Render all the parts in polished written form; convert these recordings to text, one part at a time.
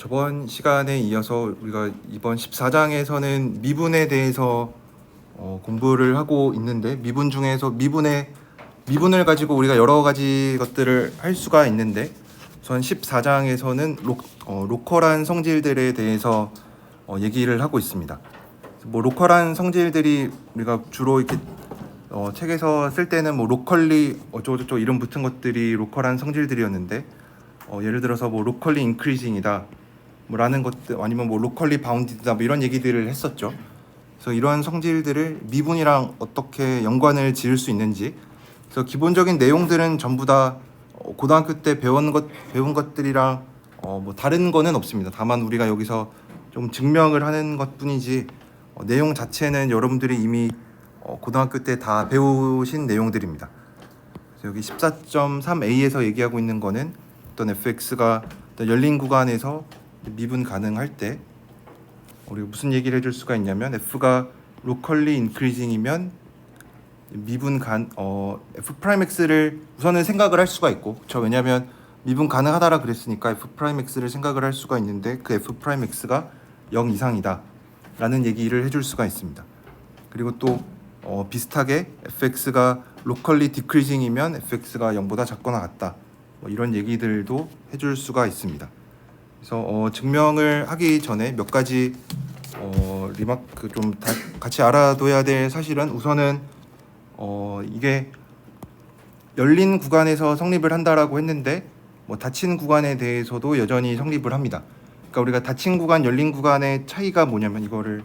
저번 시간에 이어서 우리가 이번 14장에서는 미분에 대해서 공부를 하고 있는데, 미분 중에서 미분을 가지고 우리가 여러 가지 것들을 할 수가 있는데, 우선 14장에서는 로컬한 성질들에 대해서 얘기를 하고 있습니다. 뭐 로컬한 성질들이 우리가 주로 이렇게 책에서 쓸 때는 뭐 로컬리 어쩌고저쩌고 이름 붙은 것들이 로컬한 성질들이었는데, 예를 들어서 뭐 로컬리 인크리징이다 뭐 라는 것들, 아니면 뭐 로컬리 바운디드다 뭐 이런 얘기들을 했었죠. 그래서 이러한 성질들을 미분이랑 어떻게 연관을 지을 수 있는지, 그래서 기본적인 내용들은 전부 다 고등학교 때 배운 것들이랑 뭐 다른 거는 없습니다. 다만 우리가 여기서 좀 증명을 하는 것뿐이지, 내용 자체는 여러분들이 이미 고등학교 때 다 배우신 내용들입니다. 그래서 여기 14.3a에서 얘기하고 있는 거는 어떤 fx가 어떤 열린 구간에서 미분 가능할 때 우리가 무슨 얘기를 해줄 수가 있냐면, f가 로컬리 인크리징이면 미분 f'x를 우선은 생각을 할 수가 있고, 왜냐하면 미분 가능하다라 그랬으니까 f'x를 생각을 할 수가 있는데, 그 f'x가 0 이상이다 라는 얘기를 해줄 수가 있습니다. 그리고 또 비슷하게 fx가 로컬리 디크리징이면 fx가 0보다 작거나 같다, 뭐 이런 얘기들도 해줄 수가 있습니다. 그래서 증명을 하기 전에 몇 가지 리마크 좀 같이 알아둬야 될 사실은, 우선은 이게 열린 구간에서 성립을 한다라고 했는데, 뭐 닫힌 구간에 대해서도 여전히 성립을 합니다. 그러니까 우리가 닫힌 구간, 열린 구간의 차이가 뭐냐면, 이거를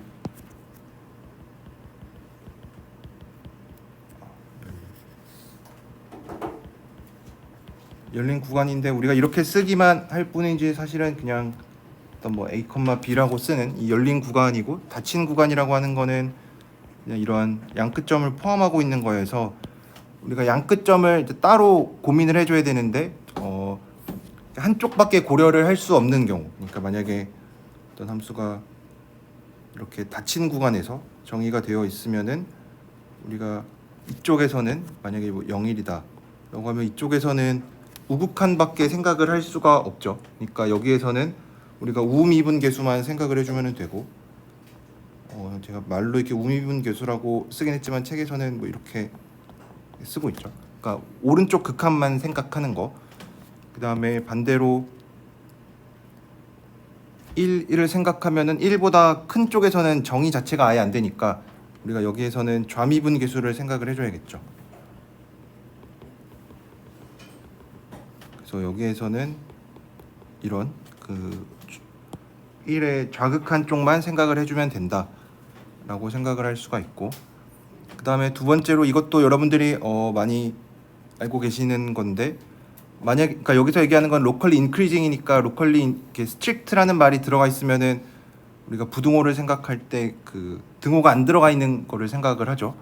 열린 구간인데 우리가 이렇게 쓰기만 할 뿐이지, 사실은 그냥 어떤 뭐 a, b라고 쓰는 이 열린 구간이고, 닫힌 구간이라고 하는 거는 그냥 이러한 양끝점을 포함하고 있는 거여서, 우리가 양끝점을 이제 따로 고민을 해줘야 되는데 한쪽밖에 고려를 할 수 없는 경우, 그러니까 만약에 어떤 함수가 이렇게 닫힌 구간에서 정의가 되어 있으면은, 우리가 이쪽에서는 만약에 뭐 0일이다 라고 하면 이쪽에서는 우극한밖에 생각을 할 수가 없죠. 그러니까 여기에서는 우리가 우미분 계수만 생각을 해주면 되고, 제가 말로 이렇게 우미분 계수라고 쓰긴 했지만 책에서는 뭐 이렇게 쓰고 있죠. 그러니까 오른쪽 극한만 생각하는 거. 그 다음에 반대로 1을 생각하면은 1보다 큰 쪽에서는 정의 자체가 아예 안 되니까 우리가 여기에서는 좌미분 계수를 생각을 해줘야겠죠. 그래서 여기에서는 이런 그 1의 좌극한 쪽만 생각을 해주면 된다 라고 생각을 할 수가 있고, 그 다음에 두 번째로, 이것도 여러분들이 많이 알고 계시는 건데, 그러니까 여기서 얘기하는 건 로컬리 인크리징이니까, 로컬리 이렇게 스트릭트라는 말이 들어가 있으면은 우리가 부등호를 생각할 때 그 등호가 안 들어가 있는 거를 생각을 하죠.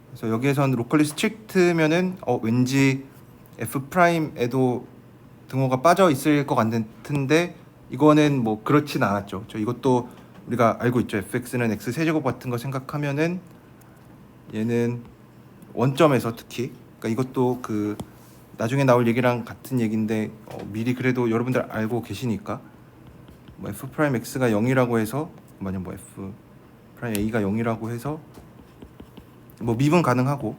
그래서 여기에서는 로컬리 스트릭트면은 왠지 f'에도 등호가 빠져 있을 것 같은데, 이거는 뭐 그렇진 않았죠. 이것도 우리가 알고 있죠. fx는 x 세제곱 같은 거 생각하면은 얘는 원점에서 특히, 그러니까 이것도 그 나중에 나올 얘기랑 같은 얘기인데 미리 그래도 여러분들 알고 계시니까, 뭐 f'x가 0이라고 해서, 만약 뭐 f'a가 0이라고 해서 뭐 미분 가능하고,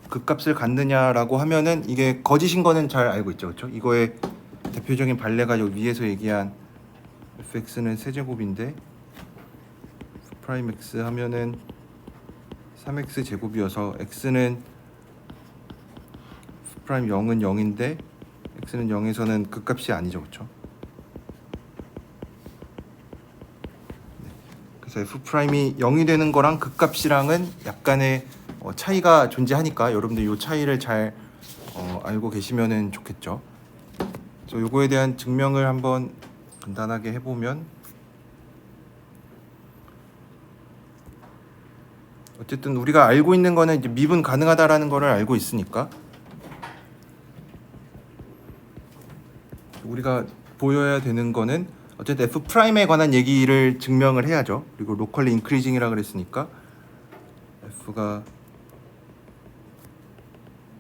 극값을 갖느냐라고 하면은 이게 거짓인 거는 잘 알고 있죠, 그렇죠? 이거의 대표적인 판례가 여기 위에서 얘기한 fx는 세제곱인데 f'x 하면은 3x 제곱이어서 x는 f'0은 0인데 x는 0에서는 극값이 아니죠, 그렇죠? 그래서 f'이 0이 되는 거랑 극값이랑은 약간의 차이가 존재하니까 여러분들 이 차이를 잘 알고 계시면 좋겠죠. 그래서 요거에 대한 증명을 한번 간단하게 해보면, 어쨌든 우리가 알고 있는 거는 이제 미분 가능하다라는 거를 알고 있으니까, 우리가 보여야 되는 거는 어쨌든 f'에 관한 얘기를 증명을 해야죠. 그리고 로컬리 인크리징이라 그랬으니까 f가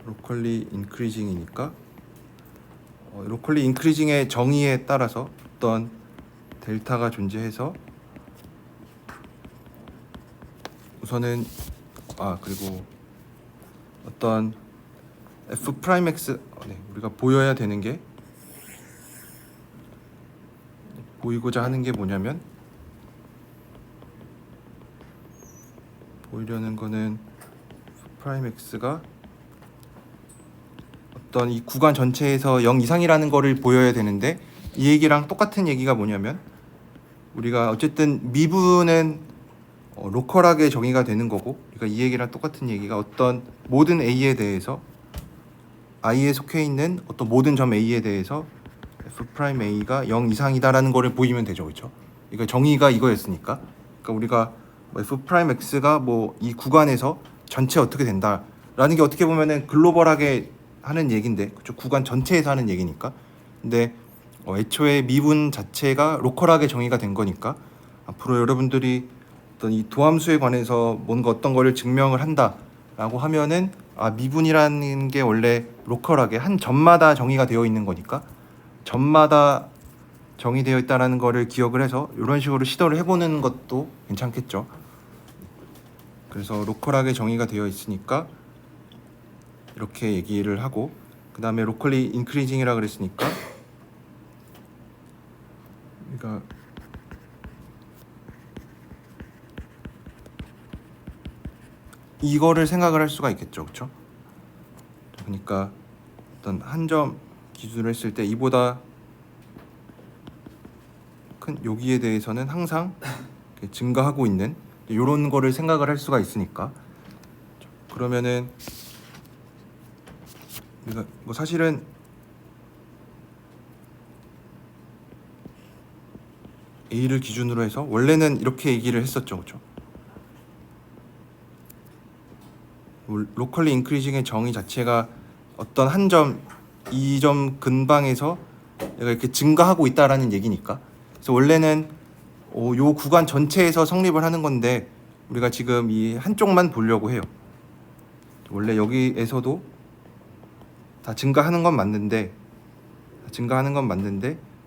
로컬리 인크리징이니까 로컬리 인크리징의 정의에 따라서 어떤 델타가 존재해서 우선은 그리고 어떤 f 프라임 x 우리가 보여야 되는 게 보이고자 하는 게 뭐냐면 보이려는 거는 f 프라임 x가 어떤 이 구간 전체에서 0 이상이라는 거를 보여야 되는데 이 얘기랑 똑같은 얘기가 뭐냐면 우리가 어쨌든 미분은 로컬하게 정의가 되는 거고 그러니까 이 얘기랑 똑같은 얘기가 어떤 모든 a에 대해서 i에 속해 있는 어떤 모든 점 a에 대해서 f 프라임 a가 0 이상이다라는 거를 보이면 되죠, 그렇죠? 이거 정의가 이거였으니까. 그러니까 우리가 f 프라임 x가 뭐 이 구간에서 전체 어떻게 된다라는 게 어떻게 보면은 글로벌하게 하는 얘긴데, 그렇죠? 구간 전체에서 하는 얘기니까. 근데 애초에 미분 자체가 로컬하게 정의가 된 거니까 앞으로 여러분들이 어떤 이 도함수에 관해서 뭔가 어떤 거를 증명을 한다라고 하면은 미분이라는 게 원래 로컬하게 한 점마다 정의가 되어 있는 거니까 점마다 정의되어 있다라는 거를 기억을 해서 이런 식으로 시도를 해보는 것도 괜찮겠죠. 그래서 로컬하게 정의가 되어 있으니까 이렇게 얘기를 하고 그 다음에 로컬리 인크리징이라 그랬으니까 그러니까 이거를 생각을 할 수가 있겠죠, 그렇죠? 그러니까 어떤 한 점 기준으로 했을 때 이보다 큰 여기에 대해서는 항상 증가하고 있는 이런 거를 생각을 할 수가 있으니까 그러면은 우리가 뭐 사실은 A를 기준으로 해서 원래는 이렇게 얘기를 했었죠, 그렇죠? 로컬리 인크리징의 정의 자체가 어떤 한 점, 이 점 근방에서 얘가 이렇게 증가하고 있다라는 얘기니까. 그래서 원래는 요 구간 전체에서 성립을 하는 건데 우리가 지금 이 한쪽만 보려고 해요. 원래 여기에서도 다 증가하는 건 맞는데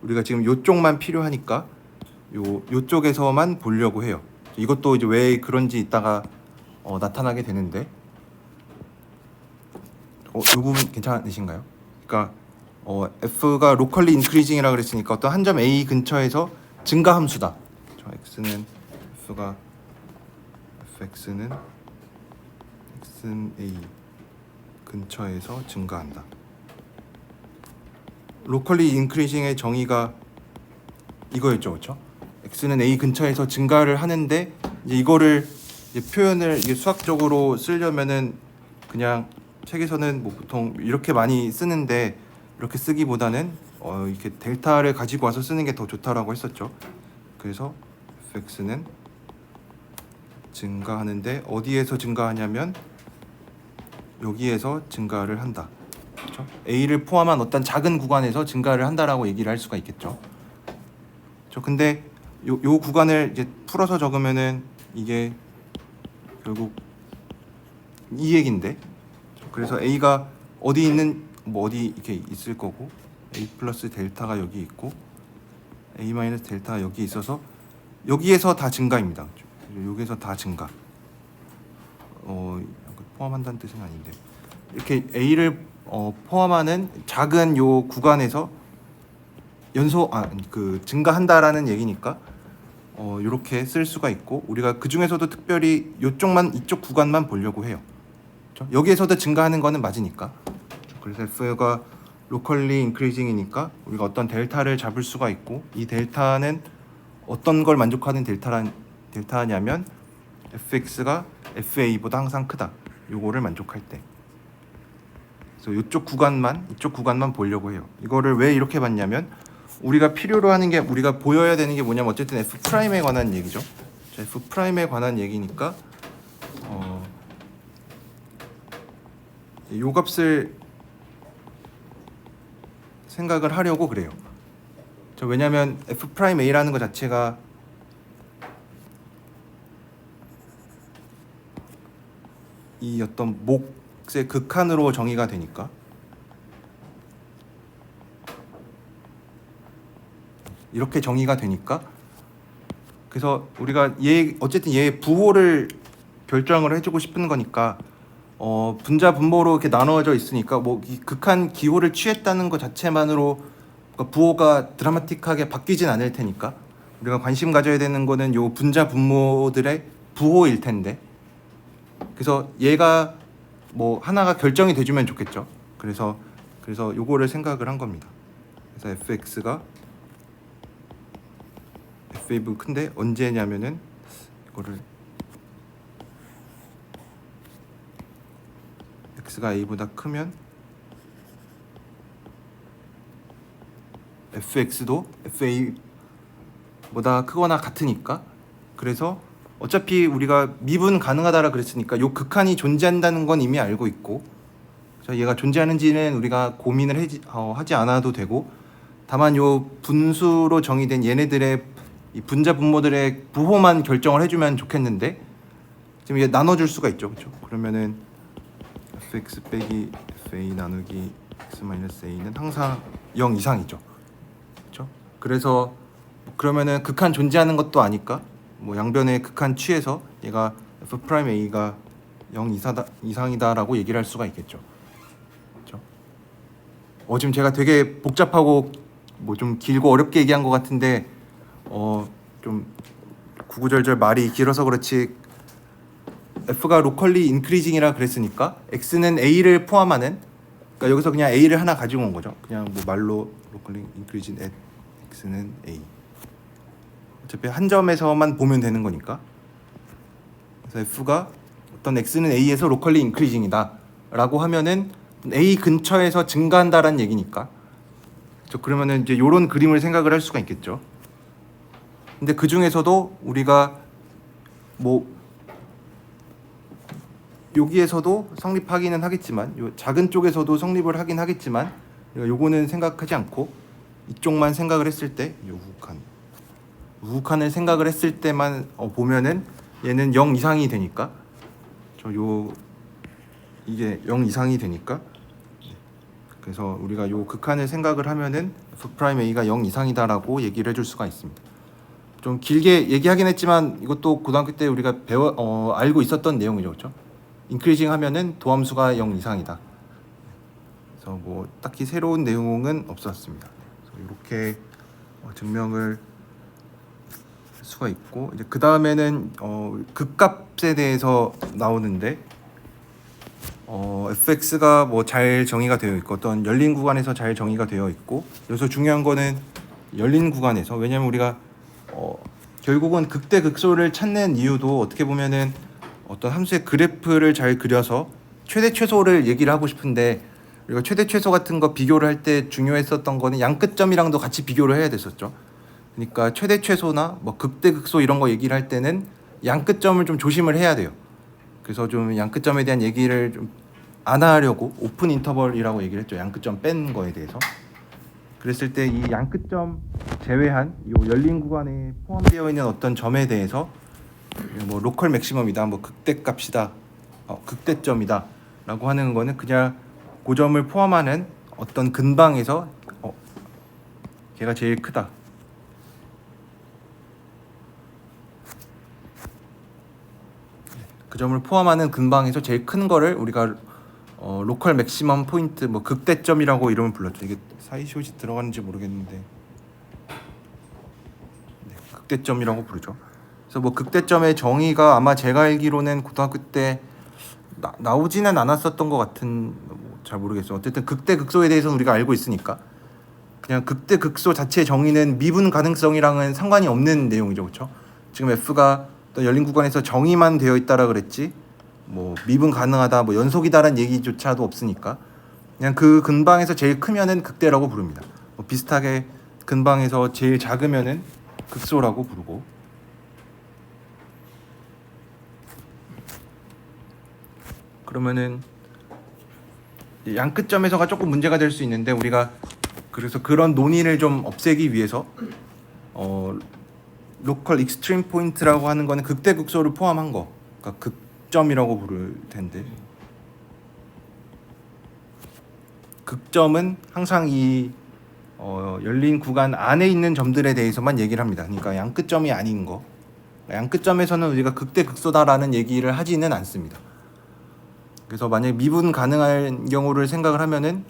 우리가 지금 요쪽만 필요하니까 요쪽에서만 보려고 해요. 이것도 이제 왜 그런지 이따가 나타나게 되는데 이 부분 괜찮으신가요? 그러니까 f가 로컬리 인크리징이라 그랬으니까 어떤 한 점 a 근처에서 증가 함수다. x는 fx는 a 근처에서 증가한다. 로컬리 인크리징의 정의가 이거였죠, 그렇죠? x는 a 근처에서 증가를 하는데 이제 이거를 이제 표현을 이게 수학적으로 쓰려면은 그냥 책에서는 뭐 보통 이렇게 많이 쓰는데 이렇게 쓰기보다는 이렇게 델타를 가지고 와서 쓰는 게 더 좋다라고 했었죠. 그래서 fx는 증가하는데 어디에서 증가하냐면 여기에서 증가를 한다. 그렇죠? a를 포함한 어떤 작은 구간에서 증가를 한다라고 얘기를 할 수가 있겠죠. 근데 요 구간을 이제 풀어서 적으면은 이게 결국 이 얘긴데. 그래서 a가 어디 있는 뭐 어디 이렇게 있을 거고 a 플러스 델타가 여기 있고 a 마이너스 델타가 여기 있어서 여기에서 다 증가입니다. 여기에서 다 증가. 포함한다는 뜻은 아닌데 이렇게 a를 포함하는 작은 요 구간에서 증가한다라는 얘기니까 이렇게 쓸 수가 있고 우리가 그 중에서도 특별히 이쪽 구간만 보려고 해요. 그렇죠? 여기에서도 증가하는 거는 맞으니까. 그래서 f가 로컬리 인크리징이니까 우리가 어떤 델타를 잡을 수가 있고 이 델타는 어떤 걸 만족하는 델타냐면 fx가 fa보다 항상 크다. 요거를 만족할 때. 그래서 이쪽 구간만 보려고 해요. 이거를 왜 이렇게 봤냐면 우리가 필요로 하는 게 우리가 보여야 되는 게 뭐냐면 어쨌든 f 프라임에 관한 얘기죠. f 프라임에 관한 얘기니까 요 값을 생각을 하려고 그래요. 왜냐면 f 프라임 a라는 것 자체가 이 어떤 몫의 극한으로 정의가 되니까 이렇게 정의가 되니까, 그래서 우리가 어쨌든 얘의 부호를 결정을 해주고 싶은 거니까 분자 분모로 이렇게 나눠져 있으니까 뭐 이 극한 기호를 취했다는 것 자체만으로 그러니까 부호가 드라마틱하게 바뀌진 않을 테니까 우리가 관심 가져야 되는 거는 요 분자 분모들의 부호일 텐데, 그래서 얘가 뭐 하나가 결정이 돼주면 좋겠죠. 그래서 요거를 생각을 한 겁니다. 그래서 fx가 fA보다 큰데 언제냐면은 이거를 x가 a보다 크면 fx도 fa보다 크거나 같으니까, 그래서 어차피 우리가 미분 가능하다라 그랬으니까 요 극한이 존재한다는 건 이미 알고 있고, 얘가 존재하는지는 우리가 고민을 하지 않아도 되고, 다만 요 분수로 정의된 얘네들의 이 분자 분모들의 부호만 결정을 해주면 좋겠는데, 지금 이게 나눠줄 수가 있죠, 그렇죠? 그러면은 fx 빼기 fa 나누기 x 마이너스 a는 항상 0 이상이죠, 그렇죠? 그래서 그러면은 극한 존재하는 것도 아니까 뭐 양변의 극한 취해서 얘가 f 프라임 a가 0 이상이다라고 얘기를 할 수가 있겠죠. 그렇죠? 지금 제가 되게 복잡하고 뭐 좀 길고 어렵게 얘기한 것 같은데 좀 구구절절 말이 길어서 그렇지, f가 로컬리 인크리징이라 그랬으니까 x는 a를 포함하는, 그러니까 여기서 그냥 a를 하나 가지고 온 거죠. 그냥 뭐 말로 로컬리 인크리징 at x는 a, 어차피 한 점에서만 보면 되는 거니까. 그래서 f가 어떤 x는 a에서 로컬리 인크리징이다 라고 하면은 a 근처에서 증가한다라는 얘기니까, 그러면은 이제 요런 그림을 생각을 할 수가 있겠죠. 근데 그 중에서도 우리가 뭐 여기에서도 성립하기는 하겠지만, 요 작은 쪽에서도 성립을 하긴 하겠지만, 요거는 생각하지 않고 이쪽만 생각을 했을 때, 요 우극한을 생각을 했을 때만 보면은 얘는 0 이상이 되니까, 이게 0 이상이 되니까, 그래서 우리가 요 극한을 생각을 하면은 f'a가 0 이상이다라고 얘기를 해줄 수가 있습니다. 좀 길게 얘기하긴 했지만 이것도 고등학교 때 우리가 알고 있었던 내용이죠, 그렇죠? 인크리징 하면은 도함수가 0 이상이다. 그래서 뭐 딱히 새로운 내용은 없었습니다. 이렇게 증명을 할 수가 있고, 이제 그 다음에는 극값에 대해서 나오는데, fx가 뭐 잘 정의가 되어 있고 어떤 열린 구간에서 잘 정의가 되어 있고, 여기서 중요한 거는 열린 구간에서, 왜냐면 우리가 결국은 극대 극소를 찾는 이유도 어떻게 보면은 어떤 함수의 그래프를 잘 그려서 최대 최소를 얘기를 하고 싶은데, 우리가 최대 최소 같은 거 비교를 할 때 중요했었던 거는 양끝점이랑도 같이 비교를 해야 됐었죠. 그러니까 최대 최소나 뭐 극대 극소 이런 거 얘기를 할 때는 양끝점을 좀 조심을 해야 돼요. 그래서 좀 양끝점에 대한 얘기를 좀 안 하려고 오픈 인터벌이라고 얘기를 했죠. 양끝점 뺀 거에 대해서. 그랬을 때 이 양끝점 제외한 이 열린 구간에 포함되어 있는 어떤 점에 대해서 뭐 로컬 맥시멈이다, 뭐 극대값이다, 극대점이다 라고 하는 거는 그냥 그 점을 포함하는 어떤 근방에서 걔가 제일 크다, 그 점을 포함하는 근방에서 제일 큰 거를 우리가 로컬 맥시멈 포인트, 뭐 극대점이라고 이름을 불렀죠. 이게 사이시옷이 들어가는지 모르겠는데, 네, 극대점이라고 부르죠. 그래서 뭐 극대점의 정의가 아마 제가 알기로는 고등학교 때 나오지는 않았었던 것 같은, 잘 모르겠어요. 어쨌든 극대 극소에 대해서는 우리가 알고 있으니까 그냥 극대 극소 자체의 정의는 미분 가능성이랑은 상관이 없는 내용이죠, 그렇죠? 지금 f가 또 열린 구간에서 정의만 되어 있다라 그랬지, 뭐 미분 가능하다, 뭐 연속이다라는 얘기조차도 없으니까 그냥 그 근방에서 제일 크면은 극대라고 부릅니다. 뭐 비슷하게 근방에서 제일 작으면은 극소라고 부르고. 그러면은 양끝점에서가 조금 문제가 될 수 있는데, 우리가 그래서 그런 논의를 좀 없애기 위해서 로컬 익스트림 포인트라고 하는 거는 극대 극소를 포함한 거, 그러니까 극점이라고 부를 텐데, 극점은 항상 이 열린 구간 안에 있는 점들에 대해서만 얘기를 합니다. 그러니까 양끝점이 아닌 거. 양끝점에서는 우리가 극대극소다라는 얘기를 하지는 않습니다. 그래서 만약에 미분 가능한 경우를 생각을 하면은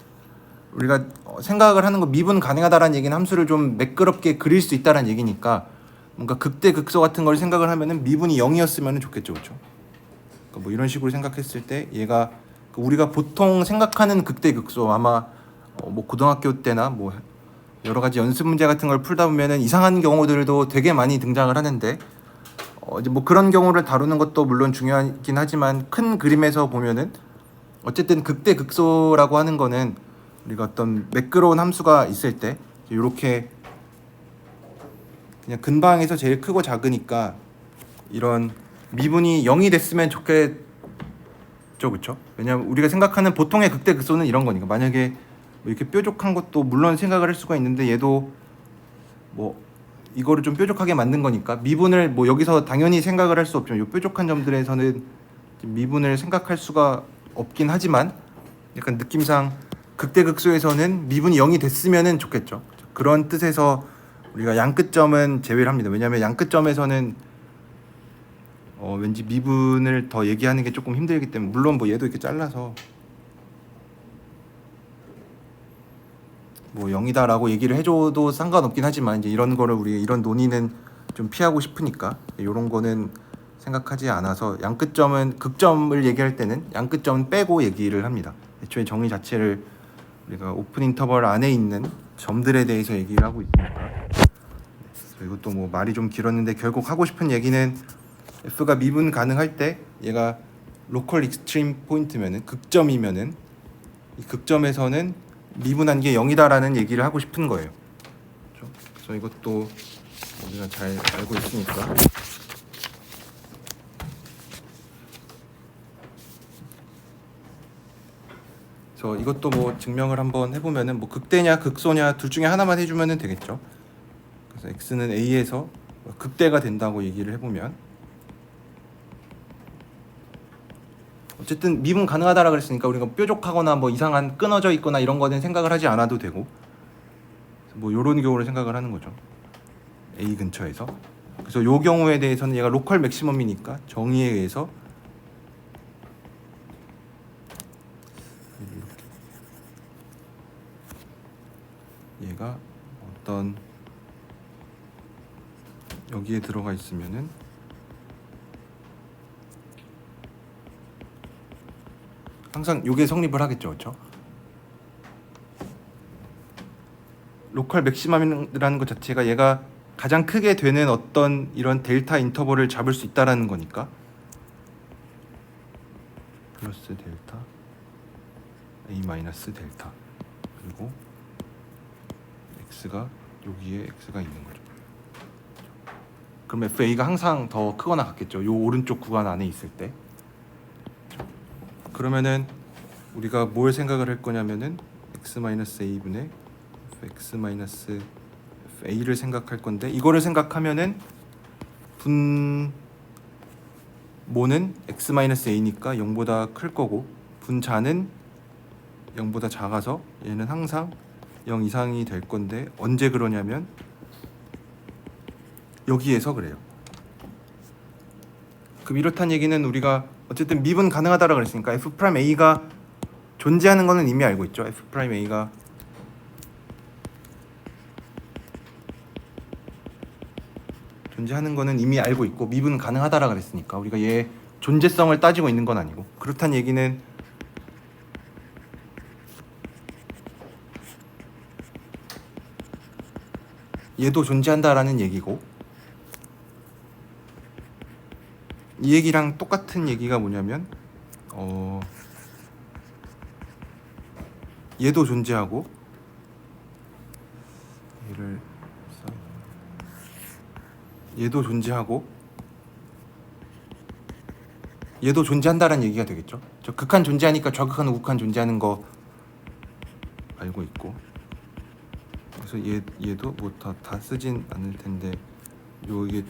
우리가 생각을 하는 거 미분 가능하다라는 얘기는 함수를 좀 매끄럽게 그릴 수 있다라는 얘기니까 뭔가 극대극소 같은 걸 생각을 하면은 미분이 0이었으면 좋겠죠, 그렇죠? 그러니까 뭐 이런 식으로 생각했을 때 얘가 우리가 보통 생각하는 극대극소 아마 뭐 고등학교 때나 뭐 여러 가지 연습 문제 같은 걸 풀다 보면은 이상한 경우들도 되게 많이 등장을 하는데 이제 뭐 그런 경우를 다루는 것도 물론 중요하긴 하지만 큰 그림에서 보면은 어쨌든 극대극소라고 하는 거는 우리가 어떤 매끄러운 함수가 있을 때 이렇게 그냥 근방에서 제일 크고 작으니까 이런 미분이 0이 됐으면 좋겠죠, 그렇죠? 왜냐하면 우리가 생각하는 보통의 극대극소는 이런 거니까 만약에 뭐 이렇게 뾰족한 것도 물론 생각을 할 수가 있는데 얘도 뭐 이거를 좀 뾰족하게 만든 거니까 미분을 뭐 여기서 당연히 생각을 할 수 없지만 이 뾰족한 점들에서는 미분을 생각할 수가 없긴 하지만 약간 느낌상 극대극소에서는 미분이 0이 됐으면 좋겠죠. 그런 뜻에서 우리가 양끝점은 제외를 합니다. 왜냐하면 양끝점에서는 왠지 미분을 더 얘기하는 게 조금 힘들기 때문에 물론 뭐 얘도 이렇게 잘라서 뭐 0이다라고 얘기를 해줘도 상관없긴 하지만 이제 이런 거를 우리 이런 논의는 좀 피하고 싶으니까 이런 거는 생각하지 않아서 양끝점은 극점을 얘기할 때는 양끝점은 빼고 얘기를 합니다. 애초에 정의 자체를 우리가 오픈 인터벌 안에 있는 점들에 대해서 얘기를 하고 있으니까. 이것도 뭐 말이 좀 길었는데 결국 하고 싶은 얘기는 f가 미분 가능할 때 얘가 로컬 익스트림 포인트면은 극점이면은 이 극점에서는 미분한 게 0이다라는 얘기를 하고 싶은 거예요. 그렇죠? 그래서 이것도 우리가 잘 알고 있으니까. 그래서 이것도 뭐 증명을 한번 해보면은 뭐 극대냐 극소냐 둘 중에 하나만 해주면은 되겠죠. 그래서 x는 a에서 극대가 된다고 얘기를 해보면 어쨌든 미분 가능하다라 그랬으니까 우리가 뾰족하거나 뭐 이상한 끊어져 있거나 이런 거는 생각을 하지 않아도 되고 뭐 요런 경우를 생각을 하는 거죠. A 근처에서. 그래서 요 경우에 대해서는 얘가 로컬 맥시멈이니까 정의에 의해서 얘가 어떤 여기에 들어가 있으면은 항상 요게 성립을 하겠죠, 그렇죠? 로컬 맥시멈이라는 것 자체가 얘가 가장 크게 되는 어떤 이런 델타 인터벌을 잡을 수 있다라는 거니까 플러스 델타 a 마이너스 델타 그리고 x가 여기에 x가 있는 거죠. 그럼 fa가 항상 더 크거나 같겠죠. 요 오른쪽 구간 안에 있을 때. 그러면은 우리가 뭘 생각을 할 거냐면은 x-a분의 x-a를 생각할 건데 이거를 생각하면은 분모는 x-a니까 0보다 클 거고 분자는 0보다 작아서 얘는 항상 0 이상이 될 건데 언제 그러냐면 여기에서 그래요. 그럼 이렇다는 얘기는 우리가 어쨌든 미분 가능하다라고 그랬으니까 f'a가 존재하는 거는 이미 알고 있죠. f'a가 존재하는 거는 이미 알고 있고 미분 가능하다라고 그랬으니까 우리가 얘 존재성을 따지고 있는 건 아니고 그렇다는 얘기는 얘도 존재한다라는 얘기고 이 얘기랑 똑같은 얘기가 뭐냐면 얘도 존재하고 얘도 존재하고 얘도 존재한다라는 얘기가 되겠죠. 저 극한 존재하니까 좌극한 우극한 존재하는 거 알고 있고 그래서 얘도 뭐 다 쓰진 않을 텐데 이게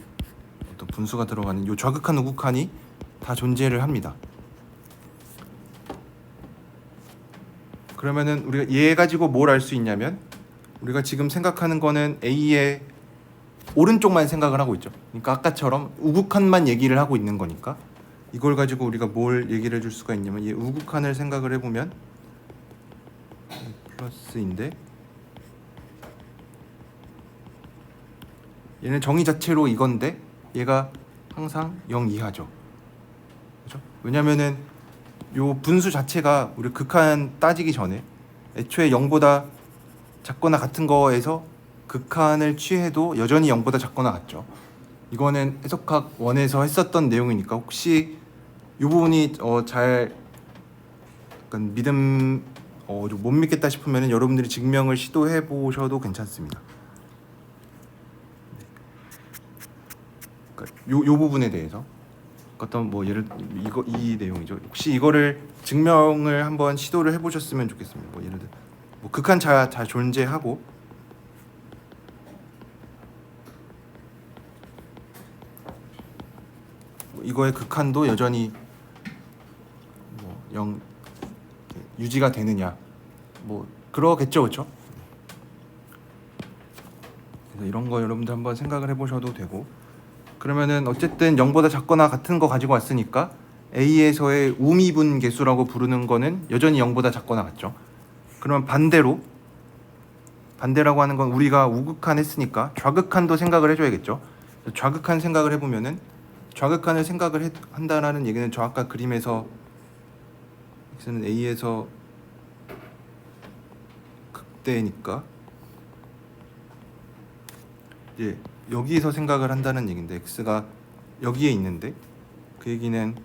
어떤 분수가 들어가는 요 좌극한 우극한이 다 존재를 합니다. 그러면은 우리가 얘 가지고 뭘 알 수 있냐면 우리가 지금 생각하는 거는 A의 오른쪽만 생각을 하고 있죠. 그러니까 아까처럼 우극한만 얘기를 하고 있는 거니까 이걸 가지고 우리가 뭘 얘기를 해줄 수가 있냐면 이 우극한을 생각을 해보면 플러스인데 얘는 정의 자체로 이건데 얘가 항상 0 이하죠. 그렇죠? 왜냐면은 요 분수 자체가 우리 극한 따지기 전에 애초에 0보다 작거나 같은 거에서 극한을 취해도 여전히 0보다 작거나 같죠. 이거는 해석학 1에서 했었던 내용이니까 혹시 이 부분이 잘 약간 믿음 좀 못 믿겠다 싶으면 여러분들이 증명을 시도해 보셔도 괜찮습니다. 그러니까 요 부분에 대해서 어떤 뭐 예를 이 내용이죠. 혹시 이거를 증명을 한번 시도를 해보셨으면 좋겠습니다. 뭐 예를 들어 뭐 극한 잘 존재하고 이거의 극한도 여전히 뭐 0 유지가 되느냐 뭐 그러겠죠, 그렇죠? 그래서 이런 거 여러분들 한번 생각을 해보셔도 되고 그러면은 어쨌든 0보다 작거나 같은 거 가지고 왔으니까 A에서의 우미분 개수라고 부르는 거는 여전히 0보다 작거나 같죠. 그러면 반대라고 하는 건 우리가 우극한 했으니까 좌극한도 생각을 해줘야겠죠. 좌극한 생각을 해보면은 좌극한을 생각을 한다라는 얘기는 저 아까 그림에서 x는 A에서 극대니까 이제 여기에서 생각을 한다는 얘기인데 x가 여기에 있는데 그 얘기는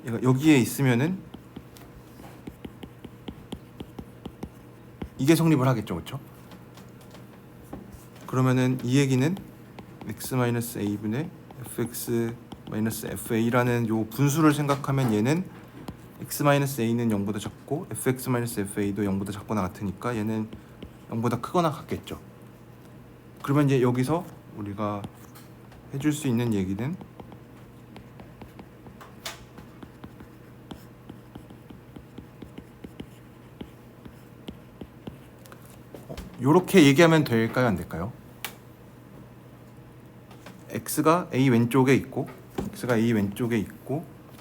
얘가 여기에 있으면은 이게 성립을 하겠죠, 그렇죠? 그러면은 이 얘기는 x-a분의 fx-fa라는 요 분수를 생각하면 얘는 x-a는 0보다 작고 fx-fa도 0보다 작거나 같으니까 얘는 0보다 크거나 같겠죠. 그러면 이제 여기서 우리가 해줄 수 있는 얘기는 요렇게 얘기하면 될까요, 안 될까요? x가 a 왼쪽에 있고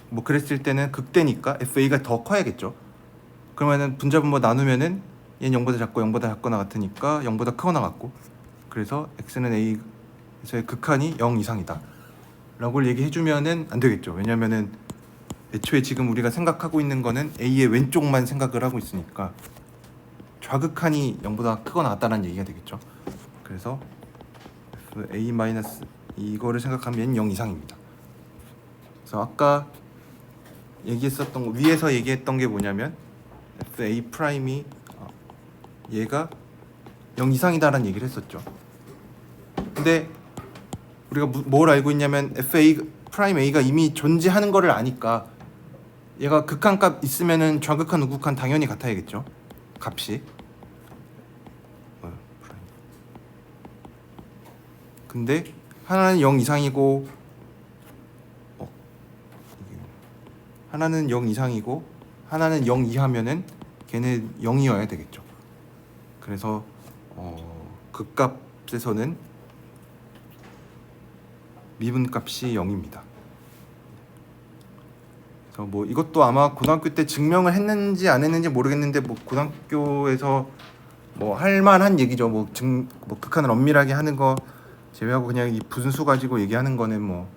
뭐 그랬을 때는 극대니까 fa가 더 커야겠죠. 그러면은 분자분모 나누면은 얘는 0보다 작고 0보다 작거나 같으니까 0보다 크거나 같고 그래서 x는 a에서의 극한이 0 이상이다 라고 얘기해주면은 안 되겠죠. 왜냐면은 애초에 지금 우리가 생각하고 있는 거는 a의 왼쪽만 생각을 하고 있으니까 좌극한이 0보다 크거나 같다는 얘기가 되겠죠. 그래서 a 마이너스 이거를 생각하면 0 이상입니다. 그래서 아까 얘기했었던 거, 위에서 얘기했던 게 뭐냐면 fa 프라임이 얘가 0 이상이다라는 얘기를 했었죠. 근데 우리가 뭘 알고 있냐면 fa 프라임 a가 이미 존재하는 거를 아니까 얘가 극한값 있으면은 좌극한 우극한 당연히 같아야겠죠. 값이. 근데 하나는 0 이상이고 하나는 0 이상이고 하나는 0 이하면은 걔는 0이어야 되겠죠. 그래서 극값에서는 미분값이 0입니다. 그래서 뭐 이것도 아마 고등학교 때 증명을 했는지 안 했는지 모르겠는데 뭐 고등학교에서 뭐 할 만한 얘기죠. 뭐 극한을 엄밀하게 하는 거 제외하고 그냥 이 분수 가지고 얘기하는 거는 뭐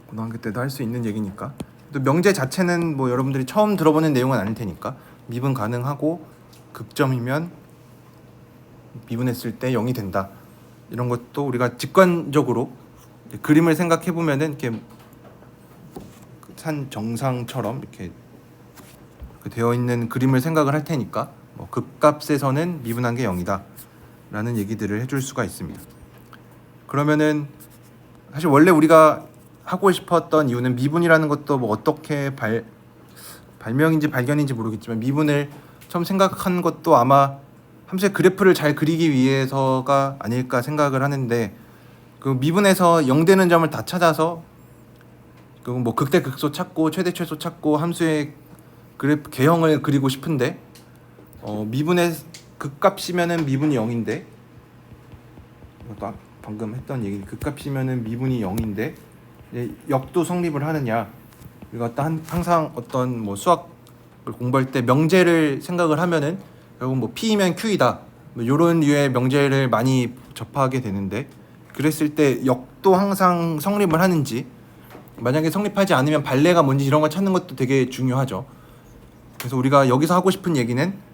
고등학교 때도 할 수 있는 얘기니까. 또 명제 자체는 뭐 여러분들이 처음 들어보는 내용은 아닐 테니까 미분 가능하고 극점이면 미분했을 때 0이 된다. 이런 것도 우리가 직관적으로 그림을 생각해 보면은 이렇게 산 정상처럼 이렇게 되어 있는 그림을 생각을 할 테니까 뭐 극값에서는 미분한 게 0이다 라는 얘기들을 해줄 수가 있습니다. 그러면은 사실 원래 우리가 하고 싶었던 이유는 미분이라는 것도 뭐 어떻게 발명인지 발견인지 모르겠지만 미분을 처음 생각한 것도 아마 함수의 그래프를 잘 그리기 위해서가 아닐까 생각을 하는데 그 미분에서 0 되는 점을 다 찾아서 그 뭐 극대 극소 찾고 최대 최소 찾고 함수의 그래프 개형을 그리고 싶은데 미분의 극값이면은 미분이 0인데, 이것도 방금 했던 얘기, 극값이면은 미분이 0인데 역도 성립을 하느냐. 우리가 항상 어떤 뭐 수학을 공부할 때 명제를 생각을 하면은 결국 뭐 P이면 Q이다, 뭐 이런 류의 명제를 많이 접하게 되는데, 그랬을 때 역도 항상 성립을 하는지, 만약에 성립하지 않으면 발레가 뭔지 이런 거 찾는 것도 되게 중요하죠. 그래서 우리가 여기서 하고 싶은 얘기는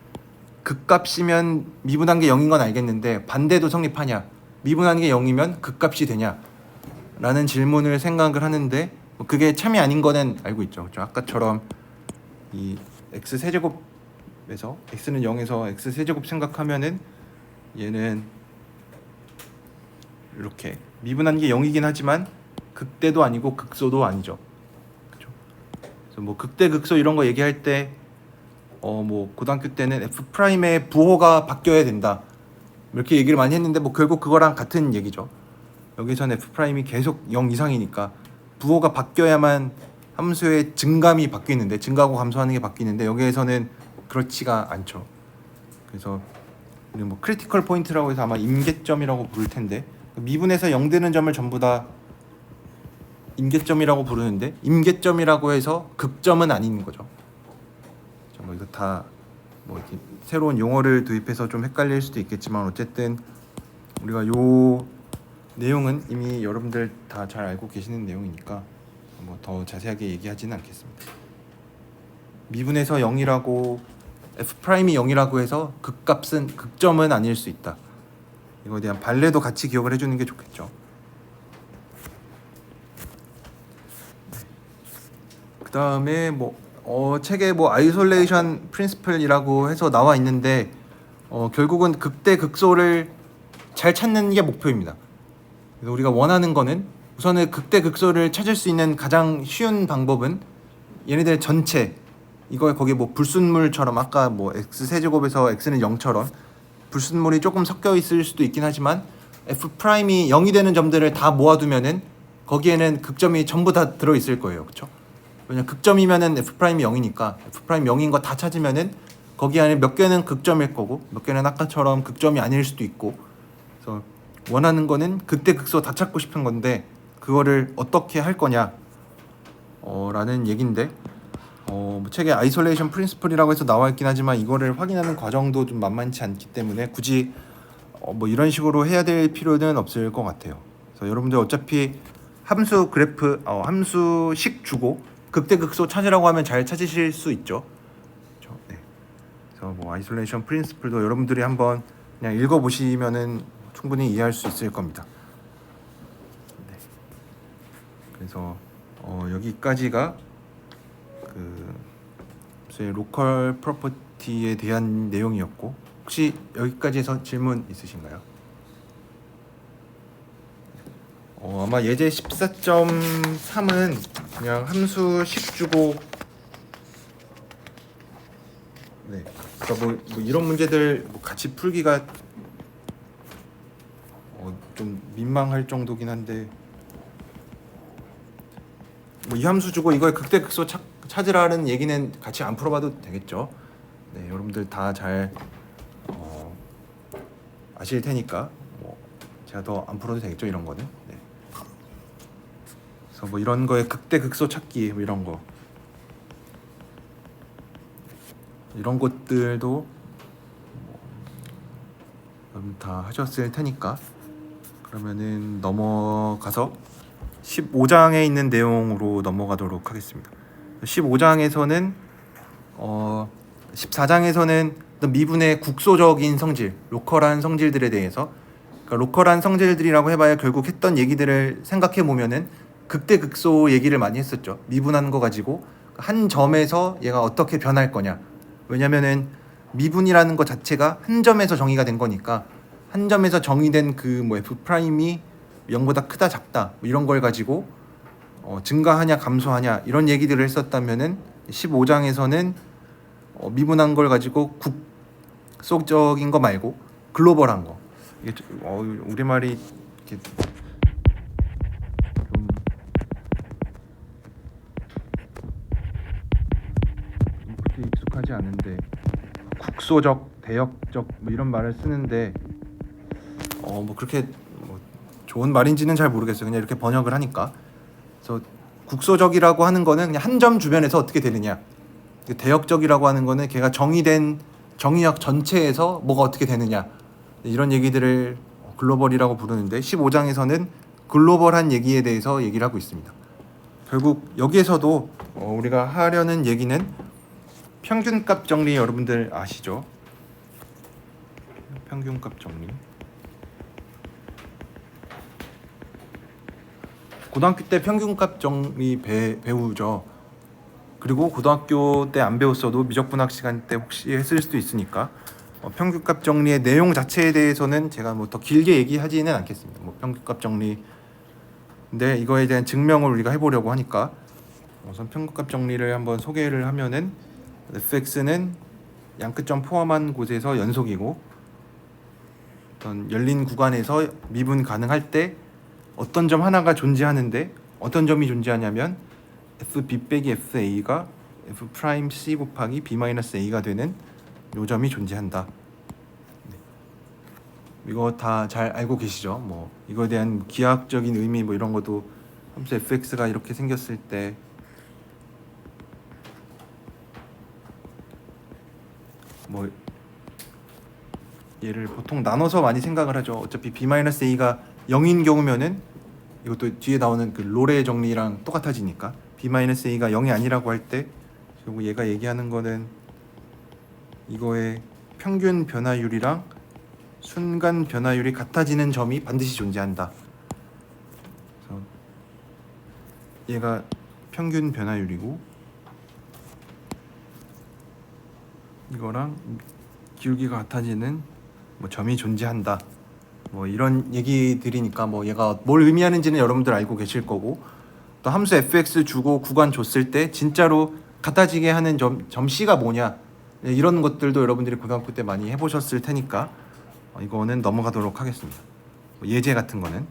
극값이면 미분한 게 0인 건 알겠는데 반대도 성립하냐, 미분한 게 0이면 극값이 되냐 라는 질문을 생각을 하는데, 뭐 그게 참이 아닌 거는 알고 있죠. 그렇죠? 아까처럼 이 x세제곱에서 x는 0에서 x세제곱 생각하면은 얘는 이렇게 미분한 게 0이긴 하지만 극대도 아니고 극소도 아니죠. 그렇죠? 그래서 뭐 극대 극소 이런 거 얘기할 때 뭐 고등학교 때는 f'의 부호가 바뀌어야 된다 이렇게 얘기를 많이 했는데, 뭐 결국 그거랑 같은 얘기죠. 여기서는 f'이 계속 0 이상이니까 부호가 바뀌어야만 함수의 증감이 바뀌는데, 증가하고 감소하는 게 바뀌는데 여기에서는 그렇지가 않죠. 그래서 우리 뭐 크리티컬 포인트라고 해서 아마 임계점이라고 부를 텐데, 미분에서 0 되는 점을 전부 다 임계점이라고 부르는데, 임계점이라고 해서 극점은 아닌 거죠. 뭐 이거 다 뭐 이렇게 새로운 용어를 도입해서 좀 헷갈릴 수도 있겠지만, 어쨌든 우리가 요 내용은 이미 여러분들 다 잘 알고 계시는 내용이니까 뭐 더 자세하게 얘기하지는 않겠습니다. 미분에서 0이라고 f'이 0이라고 해서 극값은 극점은 아닐 수 있다. 이거에 대한 발레도 같이 기억을 해주는 게 좋겠죠. 그 다음에 뭐 책에 뭐 아이솔레이션 프린시플이라고 해서 나와 있는데, 결국은 극대 극소를 잘 찾는 게 목표입니다. 그래서 우리가 원하는 거는 우선은 극대 극소를 찾을 수 있는 가장 쉬운 방법은 얘네들 전체, 이거 거기 뭐 불순물처럼 아까 뭐 x 세제곱에서 x는 0처럼 불순물이 조금 섞여 있을 수도 있긴 하지만 f'이 0이 되는 점들을 다 모아두면은 거기에는 극점이 전부 다 들어 있을 거예요. 그렇죠? 왜냐면 극점이면은 f'이 0이니까 f'이 0인 거 다 찾으면은 거기 안에 몇 개는 극점일 거고 몇 개는 아까처럼 극점이 아닐 수도 있고, 그래서 원하는 거는 극대 극소 다 찾고 싶은 건데 그거를 어떻게 할 거냐 라는 얘긴데, 뭐 책에 아이솔레이션 프린시플이라고 해서 나와 있긴 하지만 이거를 확인하는 과정도 좀 만만치 않기 때문에 굳이 뭐 이런 식으로 해야 될 필요는 없을 것 같아요. 그래서 여러분들 어차피 함수 그래프 함수식 주고 극대 극소 찾으라고 하면 잘 찾으실 수 있죠. 그렇죠? 네. 그래서 뭐 아이솔레이션 프린시플도 여러분들이 한번 그냥 읽어보시면은 충분히 이해할 수 있을 겁니다. 네. 그래서 여기까지가 그 로컬 프로퍼티에 대한 내용이었고, 혹시 여기까지 해서 질문 있으신가요? 아마 예제 14.3은 그냥 함수식 주고, 네, 그러니까 뭐 이런 문제들 뭐 같이 풀기가 좀 민망할 정도긴 한데, 뭐 이 함수 주고 이걸 극대 극소 찾으라는 얘기는 같이 안 풀어봐도 되겠죠. 네, 여러분들 다 잘 아실 테니까 뭐 제가 더 안 풀어도 되겠죠, 이런 거는. 네. 그래서 뭐 이런 거에 극대 극소 찾기 뭐 이런 거, 이런 것들도 여러분 다 하셨을 테니까, 그러면은 넘어가서 15장에 있는 내용으로 넘어가도록 하겠습니다. 15장에서는 14장에서는 미분의 국소적인 성질, 로컬한 성질들에 대해서, 그러니까 로컬한 성질들이라고 해봐야 결국 했던 얘기들을 생각해 보면은 극대 극소 얘기를 많이 했었죠. 미분하는 거 가지고 한 점에서 얘가 어떻게 변할 거냐. 왜냐면은 미분이라는 것 자체가 한 점에서 정의가 된 거니까, 한 점에서 정의된 그 뭐 f'이 0보다 크다 작다 뭐 이런 걸 가지고 증가하냐 감소하냐 이런 얘기들을 했었다면은 15장에서는 미분한 걸 가지고 국소적인 거 말고 글로벌한 거, 이게 우리말이 이렇게 좀 그렇게 익숙하지 않은데 국소적, 대역적 뭐 이런 말을 쓰는데 뭐 그렇게 뭐 좋은 말인지는 잘 모르겠어요. 그냥 이렇게 번역을 하니까. 그래서 국소적이라고 하는 거는 그냥 한 점 주변에서 어떻게 되느냐. 대역적이라고 하는 거는 걔가 정의된 정의역 전체에서 뭐가 어떻게 되느냐. 이런 얘기들을 글로벌이라고 부르는데 15장에서는 글로벌한 얘기에 대해서 얘기를 하고 있습니다. 결국 여기에서도 우리가 하려는 얘기는 평균값 정리, 여러분들 아시죠? 평균값 정리. 고등학교 때 평균값 정리 배우죠. 그리고 고등학교 때 안 배웠어도 미적분학 시간 때 혹시 했을 수도 있으니까 평균값 정리의 내용 자체에 대해서는 제가 뭐 더 길게 얘기하지는 않겠습니다. 뭐 평균값 정리, 근데 이거에 대한 증명을 우리가 해보려고 하니까 우선 평균값 정리를 한번 소개를 하면은 fx는 양끝점 포함한 곳에서 연속이고 어떤 열린 구간에서 미분 가능할 때 어떤 점 하나가 존재하는데 어떤 점이 존재하냐면 fb 빼기 fa가 f 프라임 c 곱하기 b 마이너스 a가 되는 요 점이 존재한다. 이거 다 잘 알고 계시죠? 뭐 이거에 대한 기하학적인 의미 뭐 이런 것도 함수 fx가 이렇게 생겼을 때 뭐 얘를 보통 나눠서 많이 생각을 하죠. 어차피 b-a가 0인 경우면은 이것도 뒤에 나오는 그 롤의 정리랑 똑같아지니까 b-a가 0이 아니라고 할 때 결국 얘가 얘기하는 거는 이거의 평균 변화율이랑 순간 변화율이 같아지는 점이 반드시 존재한다. 그래서 얘가 평균 변화율이고 이거랑 기울기가 같아지는 뭐 점이 존재한다. 뭐 이런 얘기들이니까 뭐 얘가 뭘 의미하는지는 여러분들 알고 계실 거고, 또 함수 fx 주고 구간 줬을 때 진짜로 같아지게 하는 점 c가 뭐냐, 이런 것들도 여러분들이 고등학교 때 많이 해보셨을 테니까 이거는 넘어가도록 하겠습니다. 예제 같은 거는.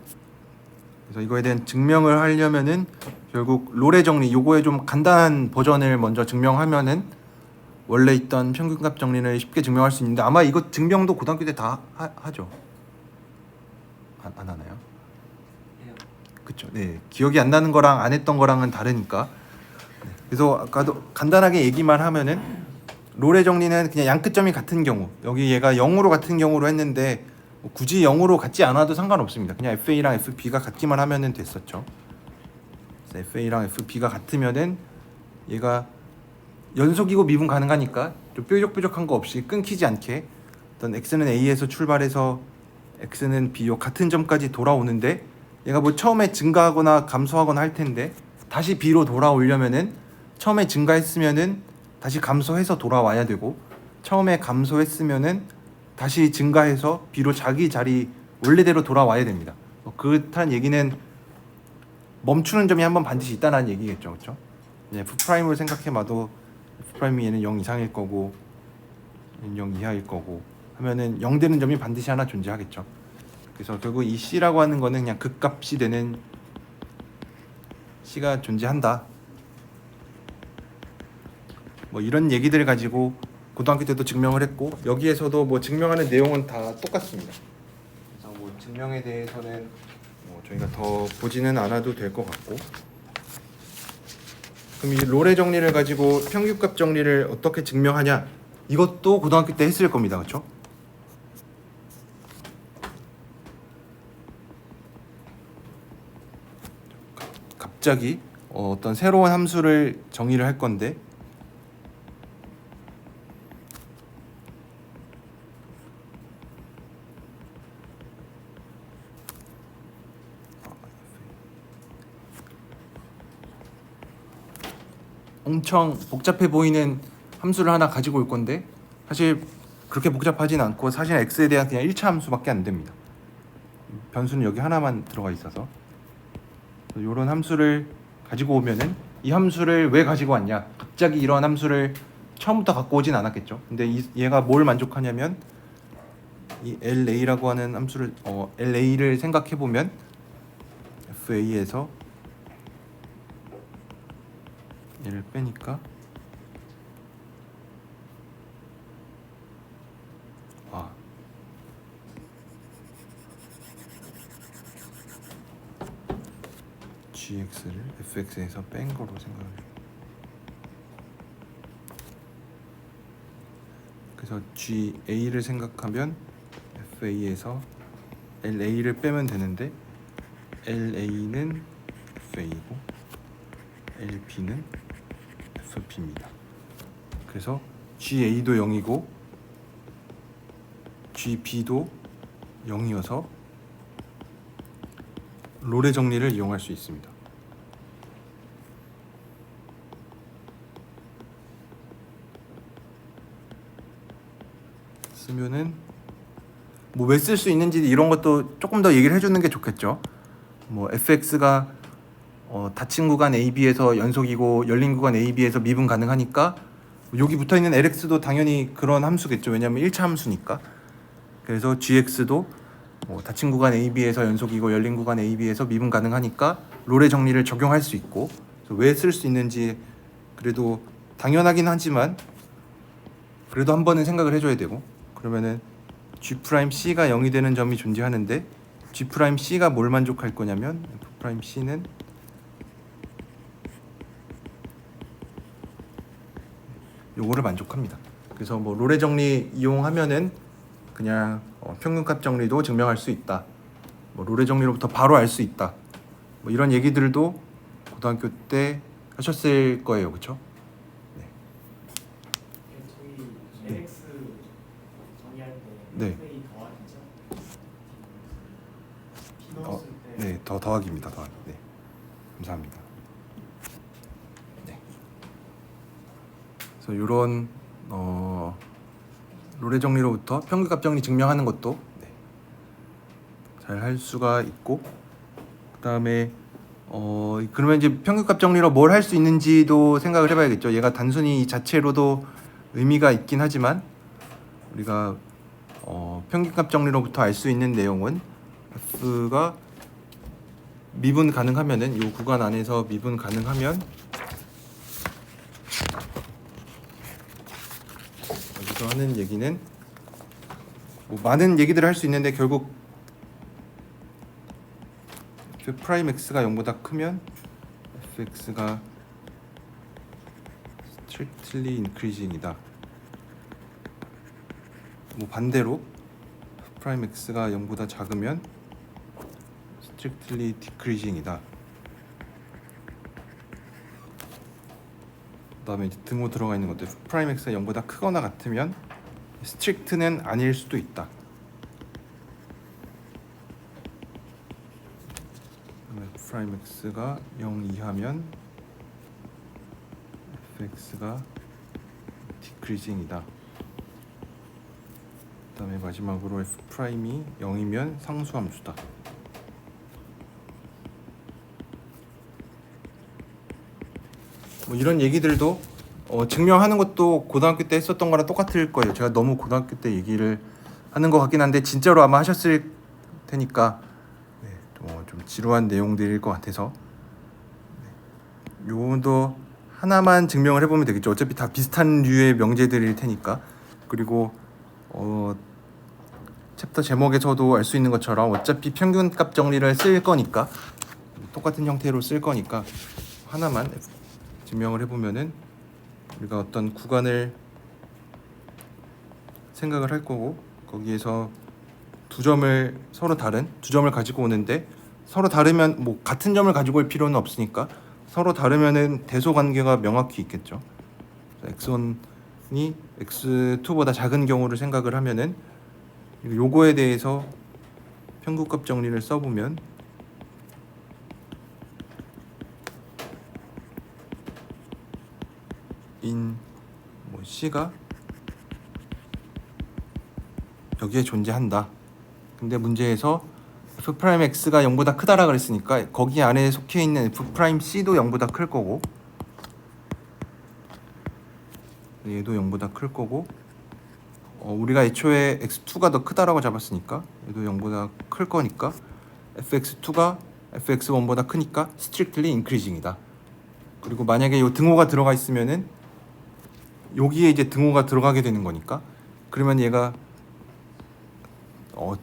그래서 이거에 대한 증명을 하려면은 결국 롤의 정리, 요거의 좀 간단한 버전을 먼저 증명하면은 원래 있던 평균값 정리를 쉽게 증명할 수 있는데, 아마 이거 증명도 고등학교 때 다 하죠. 안 하나요? 그쵸. 네, 기억이 안 나는 거랑 안 했던 거랑은 다르니까. 그래서 아까도 간단하게 얘기만 하면은 롤의 정리는 그냥 양끝점이 같은 경우, 여기 얘가 0으로 같은 경우로 했는데 뭐 굳이 0으로 같지 않아도 상관없습니다. 그냥 FA랑 FB가 같기만 하면은 됐었죠. 그래서 FA랑 FB가 같으면은 얘가 연속이고 미분 가능하니까 좀 뾰족뾰족한 거 없이 끊기지 않게 어떤 x는 a에서 출발해서 x는 b 요 같은 점까지 돌아오는데, 얘가 뭐 처음에 증가하거나 감소하거나 할 텐데 다시 b로 돌아오려면은 처음에 증가했으면은 다시 감소해서 돌아와야 되고, 처음에 감소했으면은 다시 증가해서 b로 자기 자리 원래대로 돌아와야 됩니다. 그렇다는 얘기는 멈추는 점이 한번 반드시 있다는 얘기겠죠, 그렇죠? f 프라임을 생각해봐도 f 프라임이 얘는 0 이상일 거고 0 이하일 거고 하면은 0 되는 점이 반드시 하나 존재하겠죠. 그래서 결국 이 c라고 하는 거는 그냥 극값이 되는 c가 존재한다. 뭐 이런 얘기들을 가지고 고등학교 때도 증명을 했고, 여기에서도 뭐 증명하는 내용은 다 똑같습니다. 그래서 뭐 증명에 대해서는 뭐 저희가 더 보지는 않아도 될 것 같고, 그럼 이 롤의 정리를 가지고 평균값 정리를 어떻게 증명하냐, 이것도 고등학교 때 했을 겁니다, 그렇죠? 갑자기 어떤 새로운 함수를 정의를 할 건데, 엄청 복잡해 보이는 함수를 하나 가지고 올 건데 사실 그렇게 복잡하진 않고 사실 x에 대한 그냥 1차 함수밖에 안 됩니다. 변수는 여기 하나만 들어가 있어서 이런 함수를 가지고 오면은 이 함수를 왜 가지고 왔냐, 갑자기 이런 함수를 처음부터 갖고 오진 않았겠죠. 근데 얘가 뭘 만족하냐면 이 LA라고 하는 함수를 LA를 생각해 보면 FA에서 얘를 빼니까 아 gx를 fx에서 뺀 거로 생각해요. 그래서 ga를 생각하면 fa에서 la를 빼면 되는데 la는 fa고 lb는 fp입니다. 그래서 ga도 0이고 gb도 0이어서 롤의 정리를 이용할 수 있습니다. 쓰면은 뭐 왜 쓸 수 있는지 이런 것도 조금 더 얘기를 해주는 게 좋겠죠. 뭐 fx가 닫힌 구간 AB에서 연속이고 열린 구간 AB에서 미분 가능하니까 여기 붙어있는 LX도 당연히 그런 함수겠죠. 왜냐하면 1차 함수니까. 그래서 GX도 닫힌 구간 AB에서 연속이고 열린 구간 AB에서 미분 가능하니까 롤의 정리를 적용할 수 있고, 왜 쓸 수 있는지 그래도 당연하긴 하지만 그래도 한 번은 생각을 해줘야 되고, 그러면은 G'C가 0이 되는 점이 존재하는데 G'C가 뭘 만족할 거냐면 F'C는 요거를 만족합니다. 그래서 뭐 롤의 정리 이용하면은 그냥 평균값 정리도 증명할 수 있다. 뭐 롤의 정리로부터 바로 알 수 있다. 뭐 이런 얘기들도 고등학교 때 하셨을 거예요, 그렇죠? 네. 저희 LX 정의할 때 네. FA 더하기죠? B 넣었을 때 네, 더하기입니다. 더하기. 네. 감사합니다. 네. 그래서 이런 롤의 정리로부터 평균값 정리 증명하는 것도 잘 할 수가 있고, 그다음에 그러면 이제 평균값 정리로 뭘 할 수 있는지도 생각을 해봐야겠죠. 얘가 단순히 이 자체로도 의미가 있긴 하지만 우리가 평균값 정리로부터 알 수 있는 내용은 f가 미분 가능하면은 이 구간 안에서 미분 가능하면 여기서 하는 얘기는 뭐 많은 얘기들을 할 수 있는데 결국 f'x가 0보다 크면 fx가 strictly increasing이다. 뭐 반대로 f'x가 0보다 작으면 strictly decreasing이다. 그다음에 이제 등호 들어가 있는 것도 f'x가 0보다 크거나 같으면 strict는 아닐 수도 있다. f'x가 0 이하면 fx가 decreasing이다. 그다음에 마지막으로 f'이 0이면 상수함수다. 뭐 이런 얘기들도 증명하는 것도 고등학교 때 했었던 거랑 똑같을 거예요. 제가 너무 고등학교 때 얘기를 하는 것 같긴 한데 진짜로 아마 하셨을 테니까 좀 지루한 내용들일 것 같아서 요것도 하나만 증명을 해보면 되겠죠. 어차피 다 비슷한 류의 명제들일 테니까. 그리고 챕터 제목에서도 알 수 있는 것처럼 어차피 평균값 정리를 쓸 거니까 똑같은 형태로 쓸 거니까 하나만 증명을 해보면은 우리가 어떤 구간을 생각을 할 거고, 거기에서 두 점을 서로 다른 두 점을 가지고 오는데 서로 다르면 뭐 같은 점을 가지고 올 필요는 없으니까 서로 다르면은 대소 관계가 명확히 있겠죠. x1이 x2보다 작은 경우를 생각을 하면은 요거에 대해서 평균값 정리를 써보면 뭐 c가 여기에 존재한다. 근데 문제에서 f'x가 0보다 크다라 그랬으니까 거기 안에 속해 있는 f'c도 0보다 클 거고, 얘도 0보다 클 거고, 우리가 애초에 x2가 더 크다라고 잡았으니까 얘도 0보다 클 거니까 fx2가 fx1보다 크니까 strictly increasing이다. 그리고 만약에 이 등호가 들어가 있으면은 여기에 이제 등호가 들어가게 되는 거니까, 그러면 얘가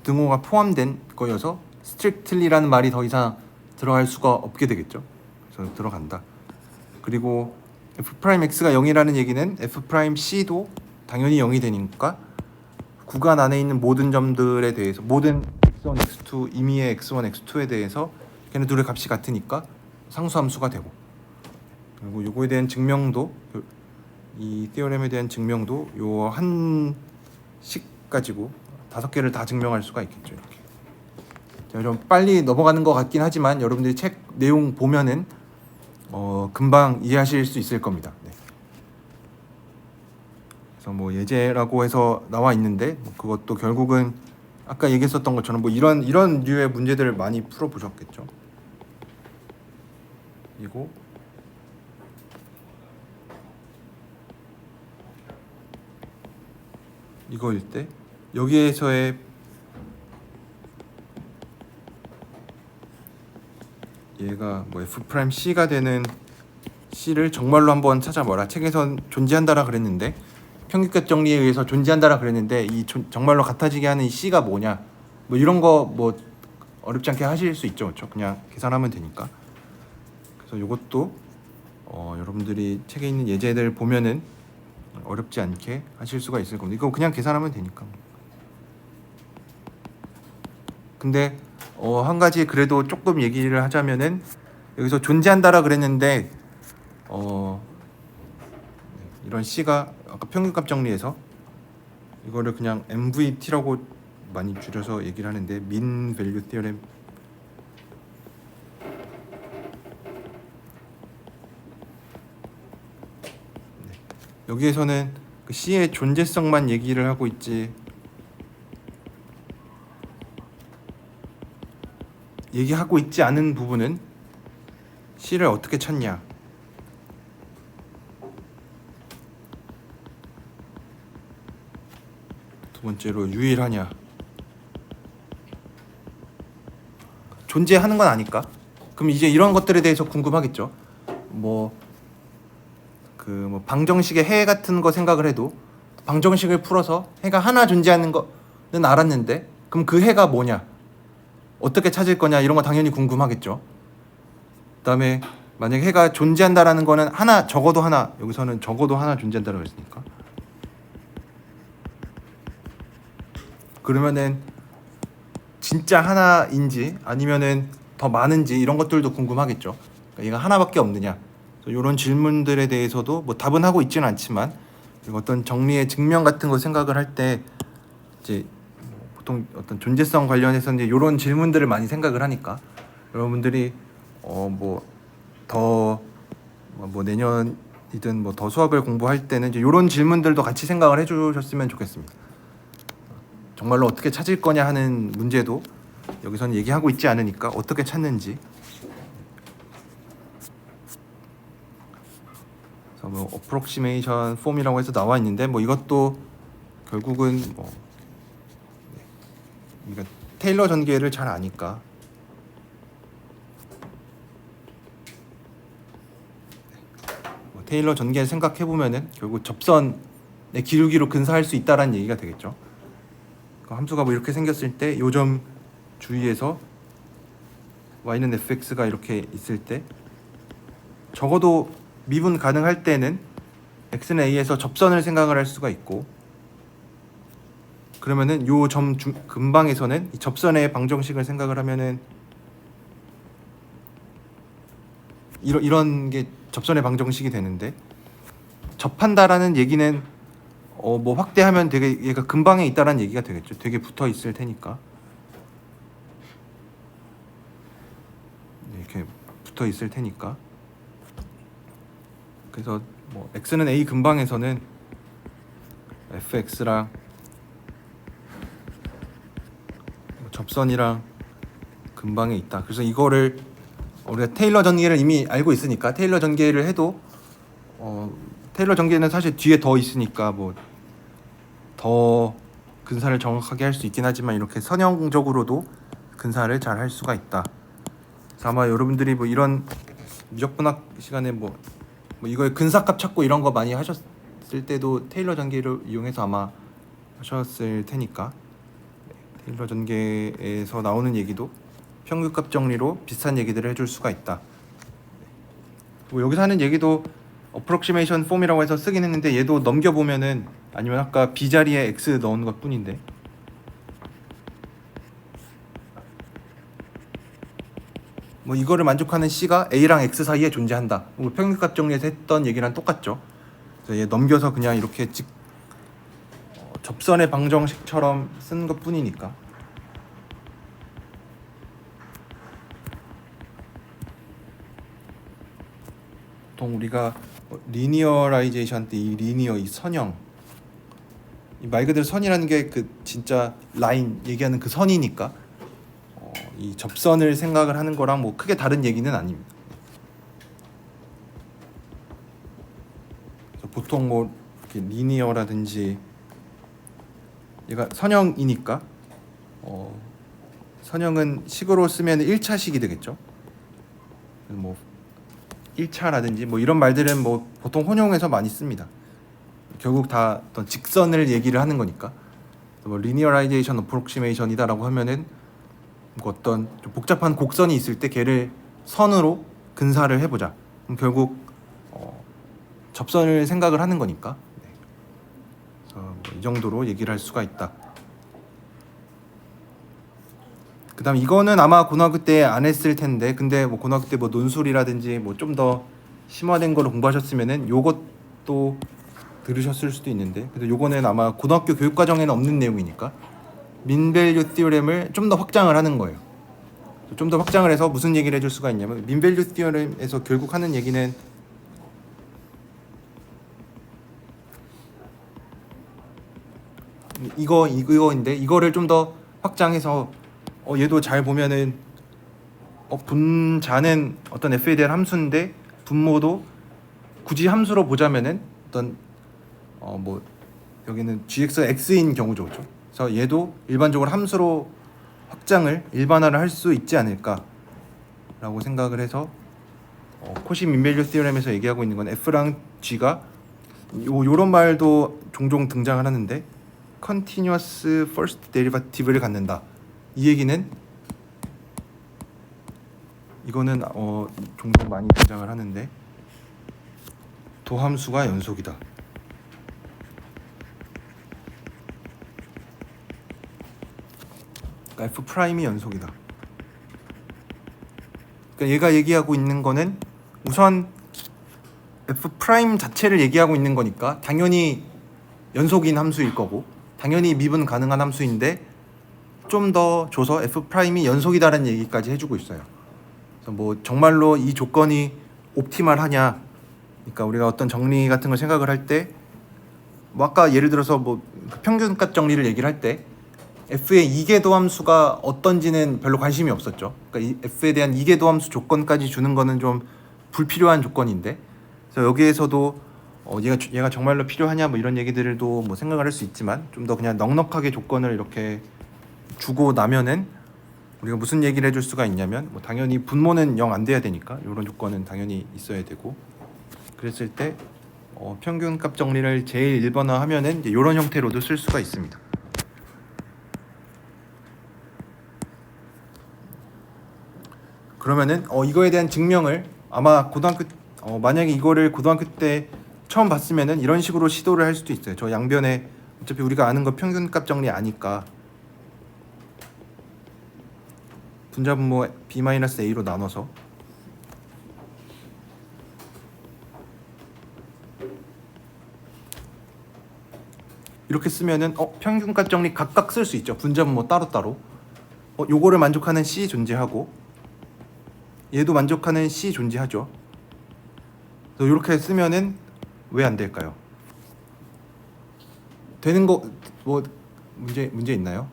등호가 포함된 거여서 strictly라는 말이 더 이상 들어갈 수가 없게 되겠죠. 그래서 들어간다. 그리고 f'x가 0이라는 얘기는 f'c도 당연히 0이 되니까 구간 안에 있는 모든 점들에 대해서 모든 x1, x2 임의의 x1, x2에 대해서 걔네 둘의 값이 같으니까 상수함수가 되고, 그리고 요거에 대한 증명도, 이 티어렘에 대한 증명도 요 한식 가지고 5개를 다 증명할 수가 있겠죠. 이렇게. 제가 좀 빨리 넘어가는 것 같긴 하지만 여러분들이 책 내용 보면은 금방 이해하실 수 있을 겁니다. 네. 그래서 뭐 예제라고 해서 나와 있는데 뭐 그것도 결국은 아까 얘기했었던 것처럼 뭐 이런 류의 문제들을 많이 풀어 보셨겠죠. 그리고 이거일 때 여기에서의 얘가 뭐 f'c가 되는 c를 정말로 한번 찾아봐라. 책에선 존재한다라 그랬는데, 평균값 정리에 의해서 존재한다라 그랬는데, 이 정말로 같아지게 하는 이 c가 뭐냐, 뭐 이런 거 뭐 어렵지 않게 하실 수 있죠, 그렇죠? 그냥 계산하면 되니까. 그래서 이것도 여러분들이 책에 있는 예제들 보면은 어렵지 않게 하실 수가 있을 겁니다. 이거 그냥 계산하면 되니까. 근데 한 가지 그래도 조금 얘기를 하자면은, 여기서 존재한다라 그랬는데 이런 C가 아까 평균값 정리해서 이거를 그냥 MVT라고 많이 줄여서 얘기를 하는데, Mean Value Theorem. 여기에서는 그 C의 존재성만 얘기를 하고 있지 얘기하고 있지 않은 부분은 C를 어떻게 찾냐, 두 번째로 유일하냐, 존재하는 건 아니까. 그럼 이제 이런 것들에 대해서 궁금하겠죠. 뭐 방정식의 해 같은 거 생각을 해도 방정식을 풀어서 해가 하나 존재하는 거는 알았는데, 그럼 그 해가 뭐냐, 어떻게 찾을 거냐, 이런 거 당연히 궁금하겠죠. 그다음에 만약에 해가 존재한다라는 거는 하나, 적어도 하나, 여기서는 적어도 하나 존재한다라고 했으니까, 그러면은 진짜 하나인지 아니면은 더 많은지 이런 것들도 궁금하겠죠. 그러니까 얘가 하나밖에 없느냐, 이런 질문들에 대해서도 뭐 답은 하고 있지는 않지만, 어떤 정리의 증명 같은 거 생각을 할 때 이제 보통 어떤 존재성 관련해서 이제 이런 질문들을 많이 생각을 하니까, 여러분들이 뭐 더 뭐 내년이든 뭐 더 수학을 공부할 때는 이제 이런 질문들도 같이 생각을 해주셨으면 좋겠습니다. 정말로 어떻게 찾을 거냐 하는 문제도 여기서는 얘기하고 있지 않으니까 어떻게 찾는지. 그래서 뭐 approximation form이라고 해서 나와 있는데, 뭐 이것도 결국은 뭐 우리가 테일러 전개를 잘 아니까 뭐 테일러 전개 생각해 보면은 결국 접선의 기울기로 근사할 수 있다라는 얘기가 되겠죠. 함수가 뭐 이렇게 생겼을 때 요점 주위에서 y는 fx가 이렇게 있을 때 적어도 미분 가능할 때는 x는 a에서 접선을 생각을 할 수가 있고, 그러면은 요 점 근방에서는 이 접선의 방정식을 생각을 하면은 이런 게 접선의 방정식이 되는데, 접한다라는 얘기는 뭐 확대하면 되게 얘가 근방에 있다라는 얘기가 되겠죠. 되게 붙어 있을 테니까. 이렇게 붙어 있을 테니까. 그래서 뭐 x는 a 근방에서는 fx랑 접선이랑 근방에 있다. 그래서 이거를 우리가 테일러 전개를 이미 알고 있으니까, 테일러 전개를 해도 테일러 전개는 사실 뒤에 더 있으니까 뭐 더 근사를 정확하게 할 수 있긴 하지만, 이렇게 선형적으로도 근사를 잘 할 수가 있다. 그래서 아마 여러분들이 뭐 이런 미적분학 시간에 뭐 이거의 근사값 찾고 이런 거 많이 하셨을 때도 테일러 전개를 이용해서 아마 하셨을 테니까, 테일러 전개에서 나오는 얘기도 평균값 정리로 비슷한 얘기들을 해줄 수가 있다. 뭐 여기서 하는 얘기도 어프록시메이션 폼이라고 해서 쓰긴 했는데 얘도 넘겨보면은 아니면 아까 b 자리에 x 넣은 것 뿐인데 뭐 이거를 만족하는 c가 a랑 x 사이에 존재한다. 뭐 평균값 정리에서 했던 얘기랑 똑같죠. 그래서 얘 넘겨서 그냥 이렇게 접선의 방정식처럼 쓴 것 뿐이니까. 보통 우리가 리니어라이제이션 때 이 리니어 이 선형 이 말 그대로 선이라는 게 그 진짜 라인 얘기하는 그 선이니까 이 접선을 생각을 하는 거랑 뭐 크게 다른 얘기는 아닙니다. 그래서 보통 뭐 이렇게 리니어라든지 얘가 선형이니까 선형은 식으로 쓰면 1차식이 되겠죠. 뭐 1차라든지 뭐 이런 말들은 뭐 보통 혼용해서 많이 씁니다. 결국 다 어떤 직선을 얘기를 하는 거니까. 뭐 리니어라이제이션 어프록시메이션이다라고 하면은 뭐 어떤 좀 복잡한 곡선이 있을 때 걔를 선으로 근사를 해보자. 그럼 결국 접선을 생각을 하는 거니까. 네. 그래서 뭐이 정도로 얘기를 할 수가 있다. 그다음 이거는 아마 고등학교 때 안 했을 텐데 근데 뭐 고등학교 때 뭐 논술이라든지 뭐 좀 더 심화된 거를 공부하셨으면은 요것도 들으셨을 수도 있는데 근데 요거는 아마 고등학교 교육 과정에는 없는 내용이니까 민밸류 티오렘을 좀 더 확장을 하는 거예요. 좀 더 확장을 해서 무슨 얘기를 해줄 수가 있냐면 민밸류 티오렘에서 결국 하는 얘기는 이거인데 이거를 좀 더 확장해서 얘도 잘 보면은 분자는 어떤 f에 대한 함수인데 분모도 굳이 함수로 보자면은 어떤 뭐 여기는 gx가 x인 경우죠, 그렇죠? 그래서 얘도 일반적으로 함수로 확장을 일반화를 할 수 있지 않을까라고 생각을 해서 코시 민밸류 티오렘에서 얘기하고 있는 건 f랑 g가 요런 말도 종종 등장을 하는데 continuous first derivative를 갖는다. 이 얘기는 이거는 종종 많이 등장을 하는데 도함수가 연속이다. 그러니까 f 프라임이 연속이다. 그러니까 얘가 얘기하고 있는 거는 우선 f 프라임 자체를 얘기하고 있는 거니까 당연히 연속인 함수일 거고 당연히 미분 가능한 함수인데 좀 더 줘서 f 프라임이 연속이다라는 얘기까지 해주고 있어요. 그래서 뭐 정말로 이 조건이 옵티멀하냐, 그러니까 우리가 어떤 정리 같은 걸 생각을 할 때 뭐 아까 예를 들어서 뭐 평균값 정리를 얘기를 할 때 f의 이계도 함수가 어떤지는 별로 관심이 없었죠. 그러니까 이 f에 대한 이계도 함수 조건까지 주는 거는 좀 불필요한 조건인데, 그래서 여기에서도 얘가 정말로 필요하냐 뭐 이런 얘기들도 뭐 생각을 할 수 있지만 좀 더 그냥 넉넉하게 조건을 이렇게 주고 나면은 우리가 무슨 얘기를 해줄 수가 있냐면 뭐 당연히 분모는 0 안 돼야 되니까 이런 조건은 당연히 있어야 되고, 그랬을 때 평균값 정리를 제일 일반화하면은 이런 형태로도 쓸 수가 있습니다. 그러면은 이거에 대한 증명을 아마 고등학교 만약에 이거를 고등학교 때 처음 봤으면은 이런 식으로 시도를 할 수도 있어요. 저 양변에 어차피 우리가 아는 거 평균값 정리 아니까 분자분모 b-a로 나눠서 이렇게 쓰면은 평균값 정리 각각 쓸 수 있죠. 분자분모 따로따로 요거를 만족하는 c 존재하고 얘도 만족하는 c 존재하죠. 그래서 이렇게 쓰면은 왜 안 될까요? 되는 거 뭐 문제 있나요?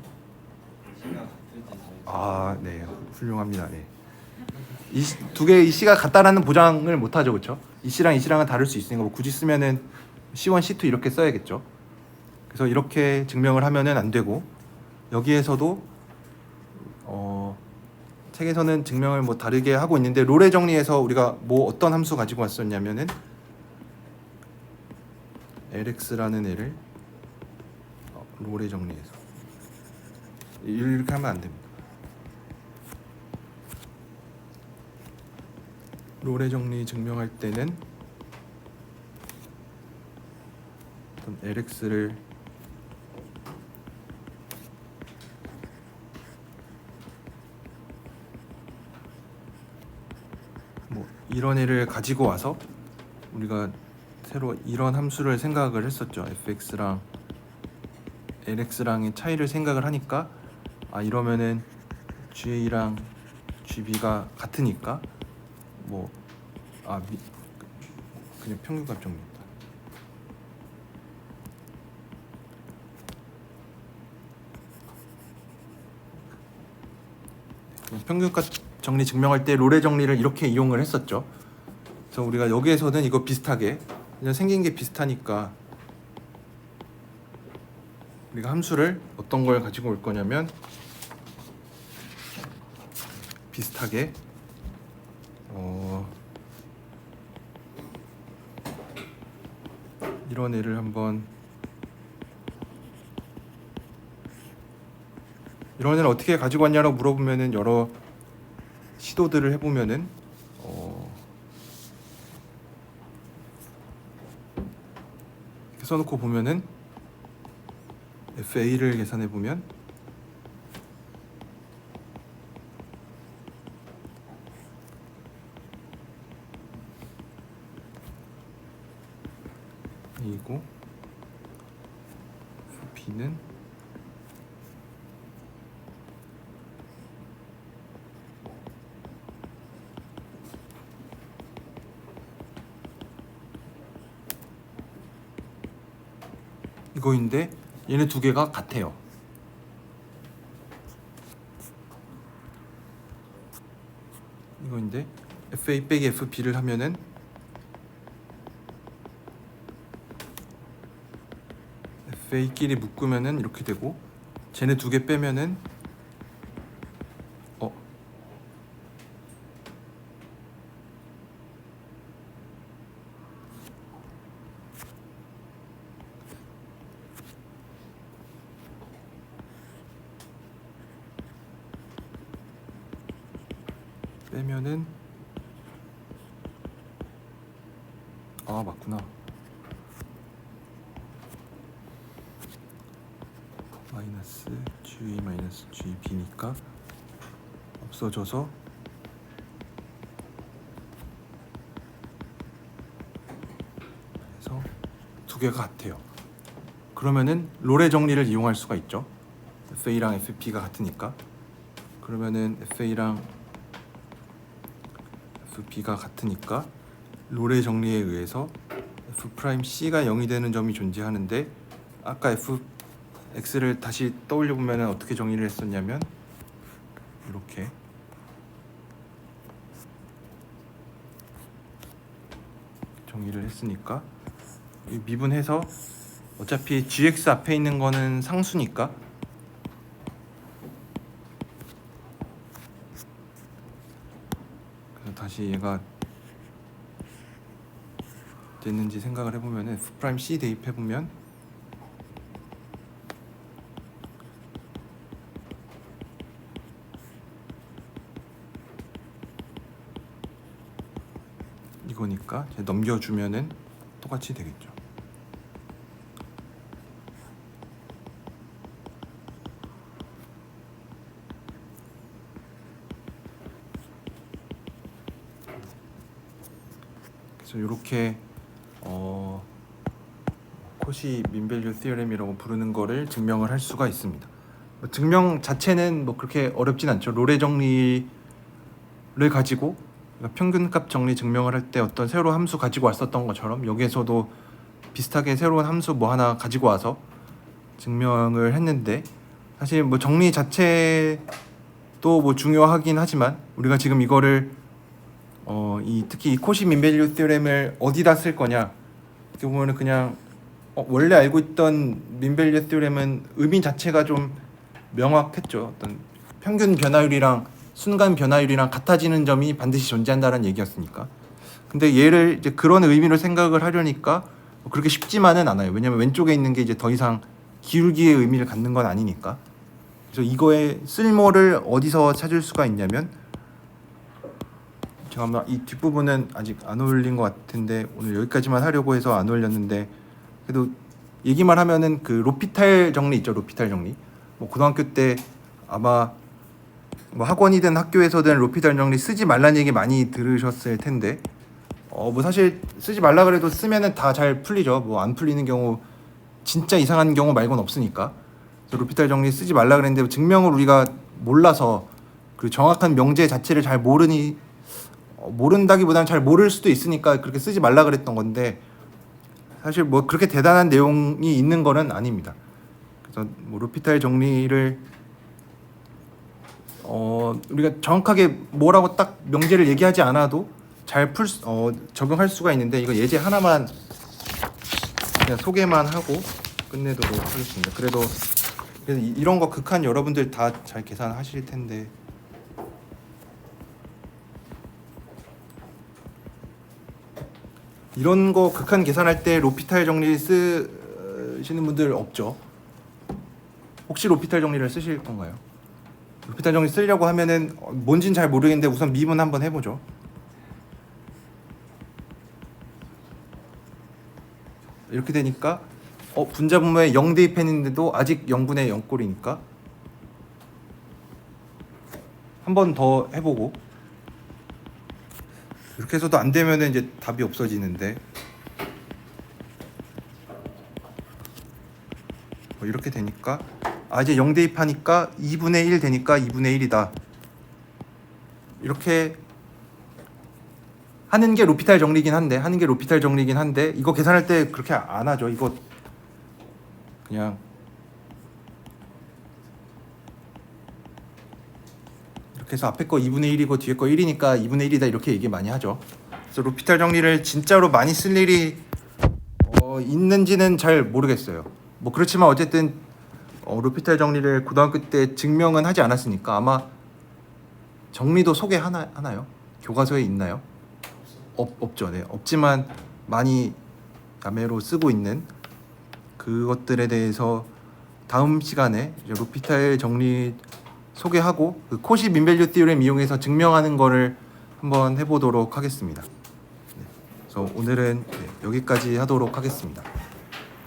아, 네, 훌륭합니다. 네. 이 두 개의 이 C가 같다라는 보장을 못 하죠, 그렇죠? 이 C랑 이 C랑은 다를 수 있으니까 뭐 굳이 쓰면은 C1, C2 이렇게 써야겠죠. 그래서 이렇게 증명을 하면은 안 되고 여기에서도 책에서는 증명을 뭐 다르게 하고 있는데 롤의 정리에서 우리가 뭐 어떤 함수 가지고 왔었냐면은 LX라는 애를 롤의 정리에서 이렇게 하면 안 됩니다. 롤의 정리 증명할 때는 어떤 LX를 뭐 이런 애를 가지고 와서 우리가 새로 이런 함수를 생각을 했었죠. fx랑 lx랑의 차이를 생각을 하니까 아 이러면은 ga랑 gb가 같으니까 뭐 그냥 평균값 정리입니다. 평균값 정리 증명할 때 롤의 정리를 이렇게 이용을 했었죠. 그래서 우리가 여기에서는 이거 비슷하게 그냥 생긴 게 비슷하니까 우리가 함수를 어떤 걸 가지고 올 거냐면 비슷하게 이런 애를 한번 이런 애를 어떻게 가지고 왔냐라고 물어보면은 여러 시도들을 해보면은 이렇게 써놓고 보면은 FA를 계산해 보면 A고 B는 이거인데 얘네 두 개가 같아요. 이거인데 FA 빼기 FB를 하면은 FA끼리 묶으면은 이렇게 되고 쟤네 두 개 빼면은 빼면은 맞구나. 마이너스 GA 마이너스 GB니까 없어져서 그래서 두 개가 같아요. 그러면은 롤의 정리를 이용할 수가 있죠. FA랑 FP가 같으니까. 그러면은 FA랑 FB가 같으니까 롤의 정리에 의해서 F'C가 0이 되는 점이 존재하는데 아까 Fx를 다시 떠올려 보면 어떻게 정리를 했었냐면 이렇게 정리를 했으니까 미분해서 어차피 gx 앞에 있는 거는 상수니까 그래서 다시 얘가 됐는지 생각을 해보면 F'C 대입해보면 이거니까 넘겨주면은 똑같이 되겠죠. 그래서 이렇게 코시 민밸류 티어렘이라고 부르는 거를 증명을 할 수가 있습니다. 증명 자체는 뭐 그렇게 어렵진 않죠. 롤의 정리를 가지고 평균값 정리 증명을 할 때 어떤 새로운 함수 가지고 왔었던 것처럼 여기에서도 비슷하게 새로운 함수 뭐 하나 가지고 와서 증명을 했는데 사실 뭐 정리 자체도 뭐 중요하긴 하지만 우리가 지금 이거를 특히 이 코시 민밸류 티어렘을 어디다 쓸 거냐 이렇게 보면은 그냥 원래 알고 있던 민밸류 티어렘은 의미 자체가 좀 명확했죠. 어떤 평균 변화율이랑 순간 변화율이랑 같아지는 점이 반드시 존재한다는 얘기였으니까. 근데 얘를 이제 그런 의미로 생각을 하려니까 그렇게 쉽지만은 않아요. 왜냐면 왼쪽에 있는 게 이제 더 이상 기울기의 의미를 갖는 건 아니니까. 그래서 이거의 쓸모를 어디서 찾을 수가 있냐면, 잠깐만, 이 뒷부분은 아직 안 올린 것 같은데 오늘 여기까지만 하려고 해서 안 올렸는데, 그래도 얘기만 하면은 그 로피탈 정리 있죠. 로피탈 정리. 뭐 고등학교 때 아마 뭐 학원이든 학교에서든 로피탈 정리 쓰지 말라는 얘기 많이 들으셨을 텐데, 뭐 사실 쓰지 말라 그래도 쓰면은 다 잘 풀리죠. 뭐 안 풀리는 경우, 진짜 이상한 경우 말고는 없으니까. 그래서 로피탈 정리 쓰지 말라 그랬는데 증명을 우리가 몰라서 그 정확한 명제 자체를 잘 모른다기보다는 잘 모를 수도 있으니까 그렇게 쓰지 말라 그랬던 건데, 사실 뭐 그렇게 대단한 내용이 있는 거는 아닙니다. 그래서 뭐 로피탈 정리를 우리가 정확하게 뭐라고 딱 명제를 얘기하지 않아도 잘 적용할 수가 있는데, 이거 예제 하나만 그냥 소개만 하고 끝내도록 하겠습니다. 그래서 이런 거 극한 여러분들 다 잘 계산하실 텐데, 이런 거 극한 계산할 때 로피탈 정리 쓰시는 분들 없죠? 혹시 로피탈 정리를 쓰실 건가요? 로피탈 정리 쓰려고 하면은 뭔진 잘 모르겠는데 우선 미분 한번 해보죠. 이렇게 되니까 분자분모에 0 대입했는데도 아직 0분의 0꼴이니까 한 번 더 해보고, 이렇게 해서도 안 되면은 이제 답이 없어지는데, 이렇게 되니까 이제 0 대입하니까 2분의 1 되니까 2분의 1이다. 이렇게 하는 게 로피탈 정리긴 한데 이거 계산할 때 그렇게 안 하죠. 이거 그냥 이렇게 해서 앞에 거 2분의 1이고 뒤에 거 1이니까 2분의 1이다 이렇게 얘기 많이 하죠. 그래서 로피탈 정리를 진짜로 많이 쓸 일이 있는지는 잘 모르겠어요. 뭐 그렇지만 어쨌든 로피탈 정리를 고등학교 때 증명은 하지 않았으니까 아마 정리도 소개하나요? 교과서에 있나요? 없죠. 네, 없지만 많이 야매로 쓰고 있는 그것들에 대해서 다음 시간에 이제 로피탈 정리 소개하고 그 코시 민밸류 티오렘 이용해서 증명하는 거를 한번 해보도록 하겠습니다. 네, 그래서 오늘은 여기까지 하도록 하겠습니다.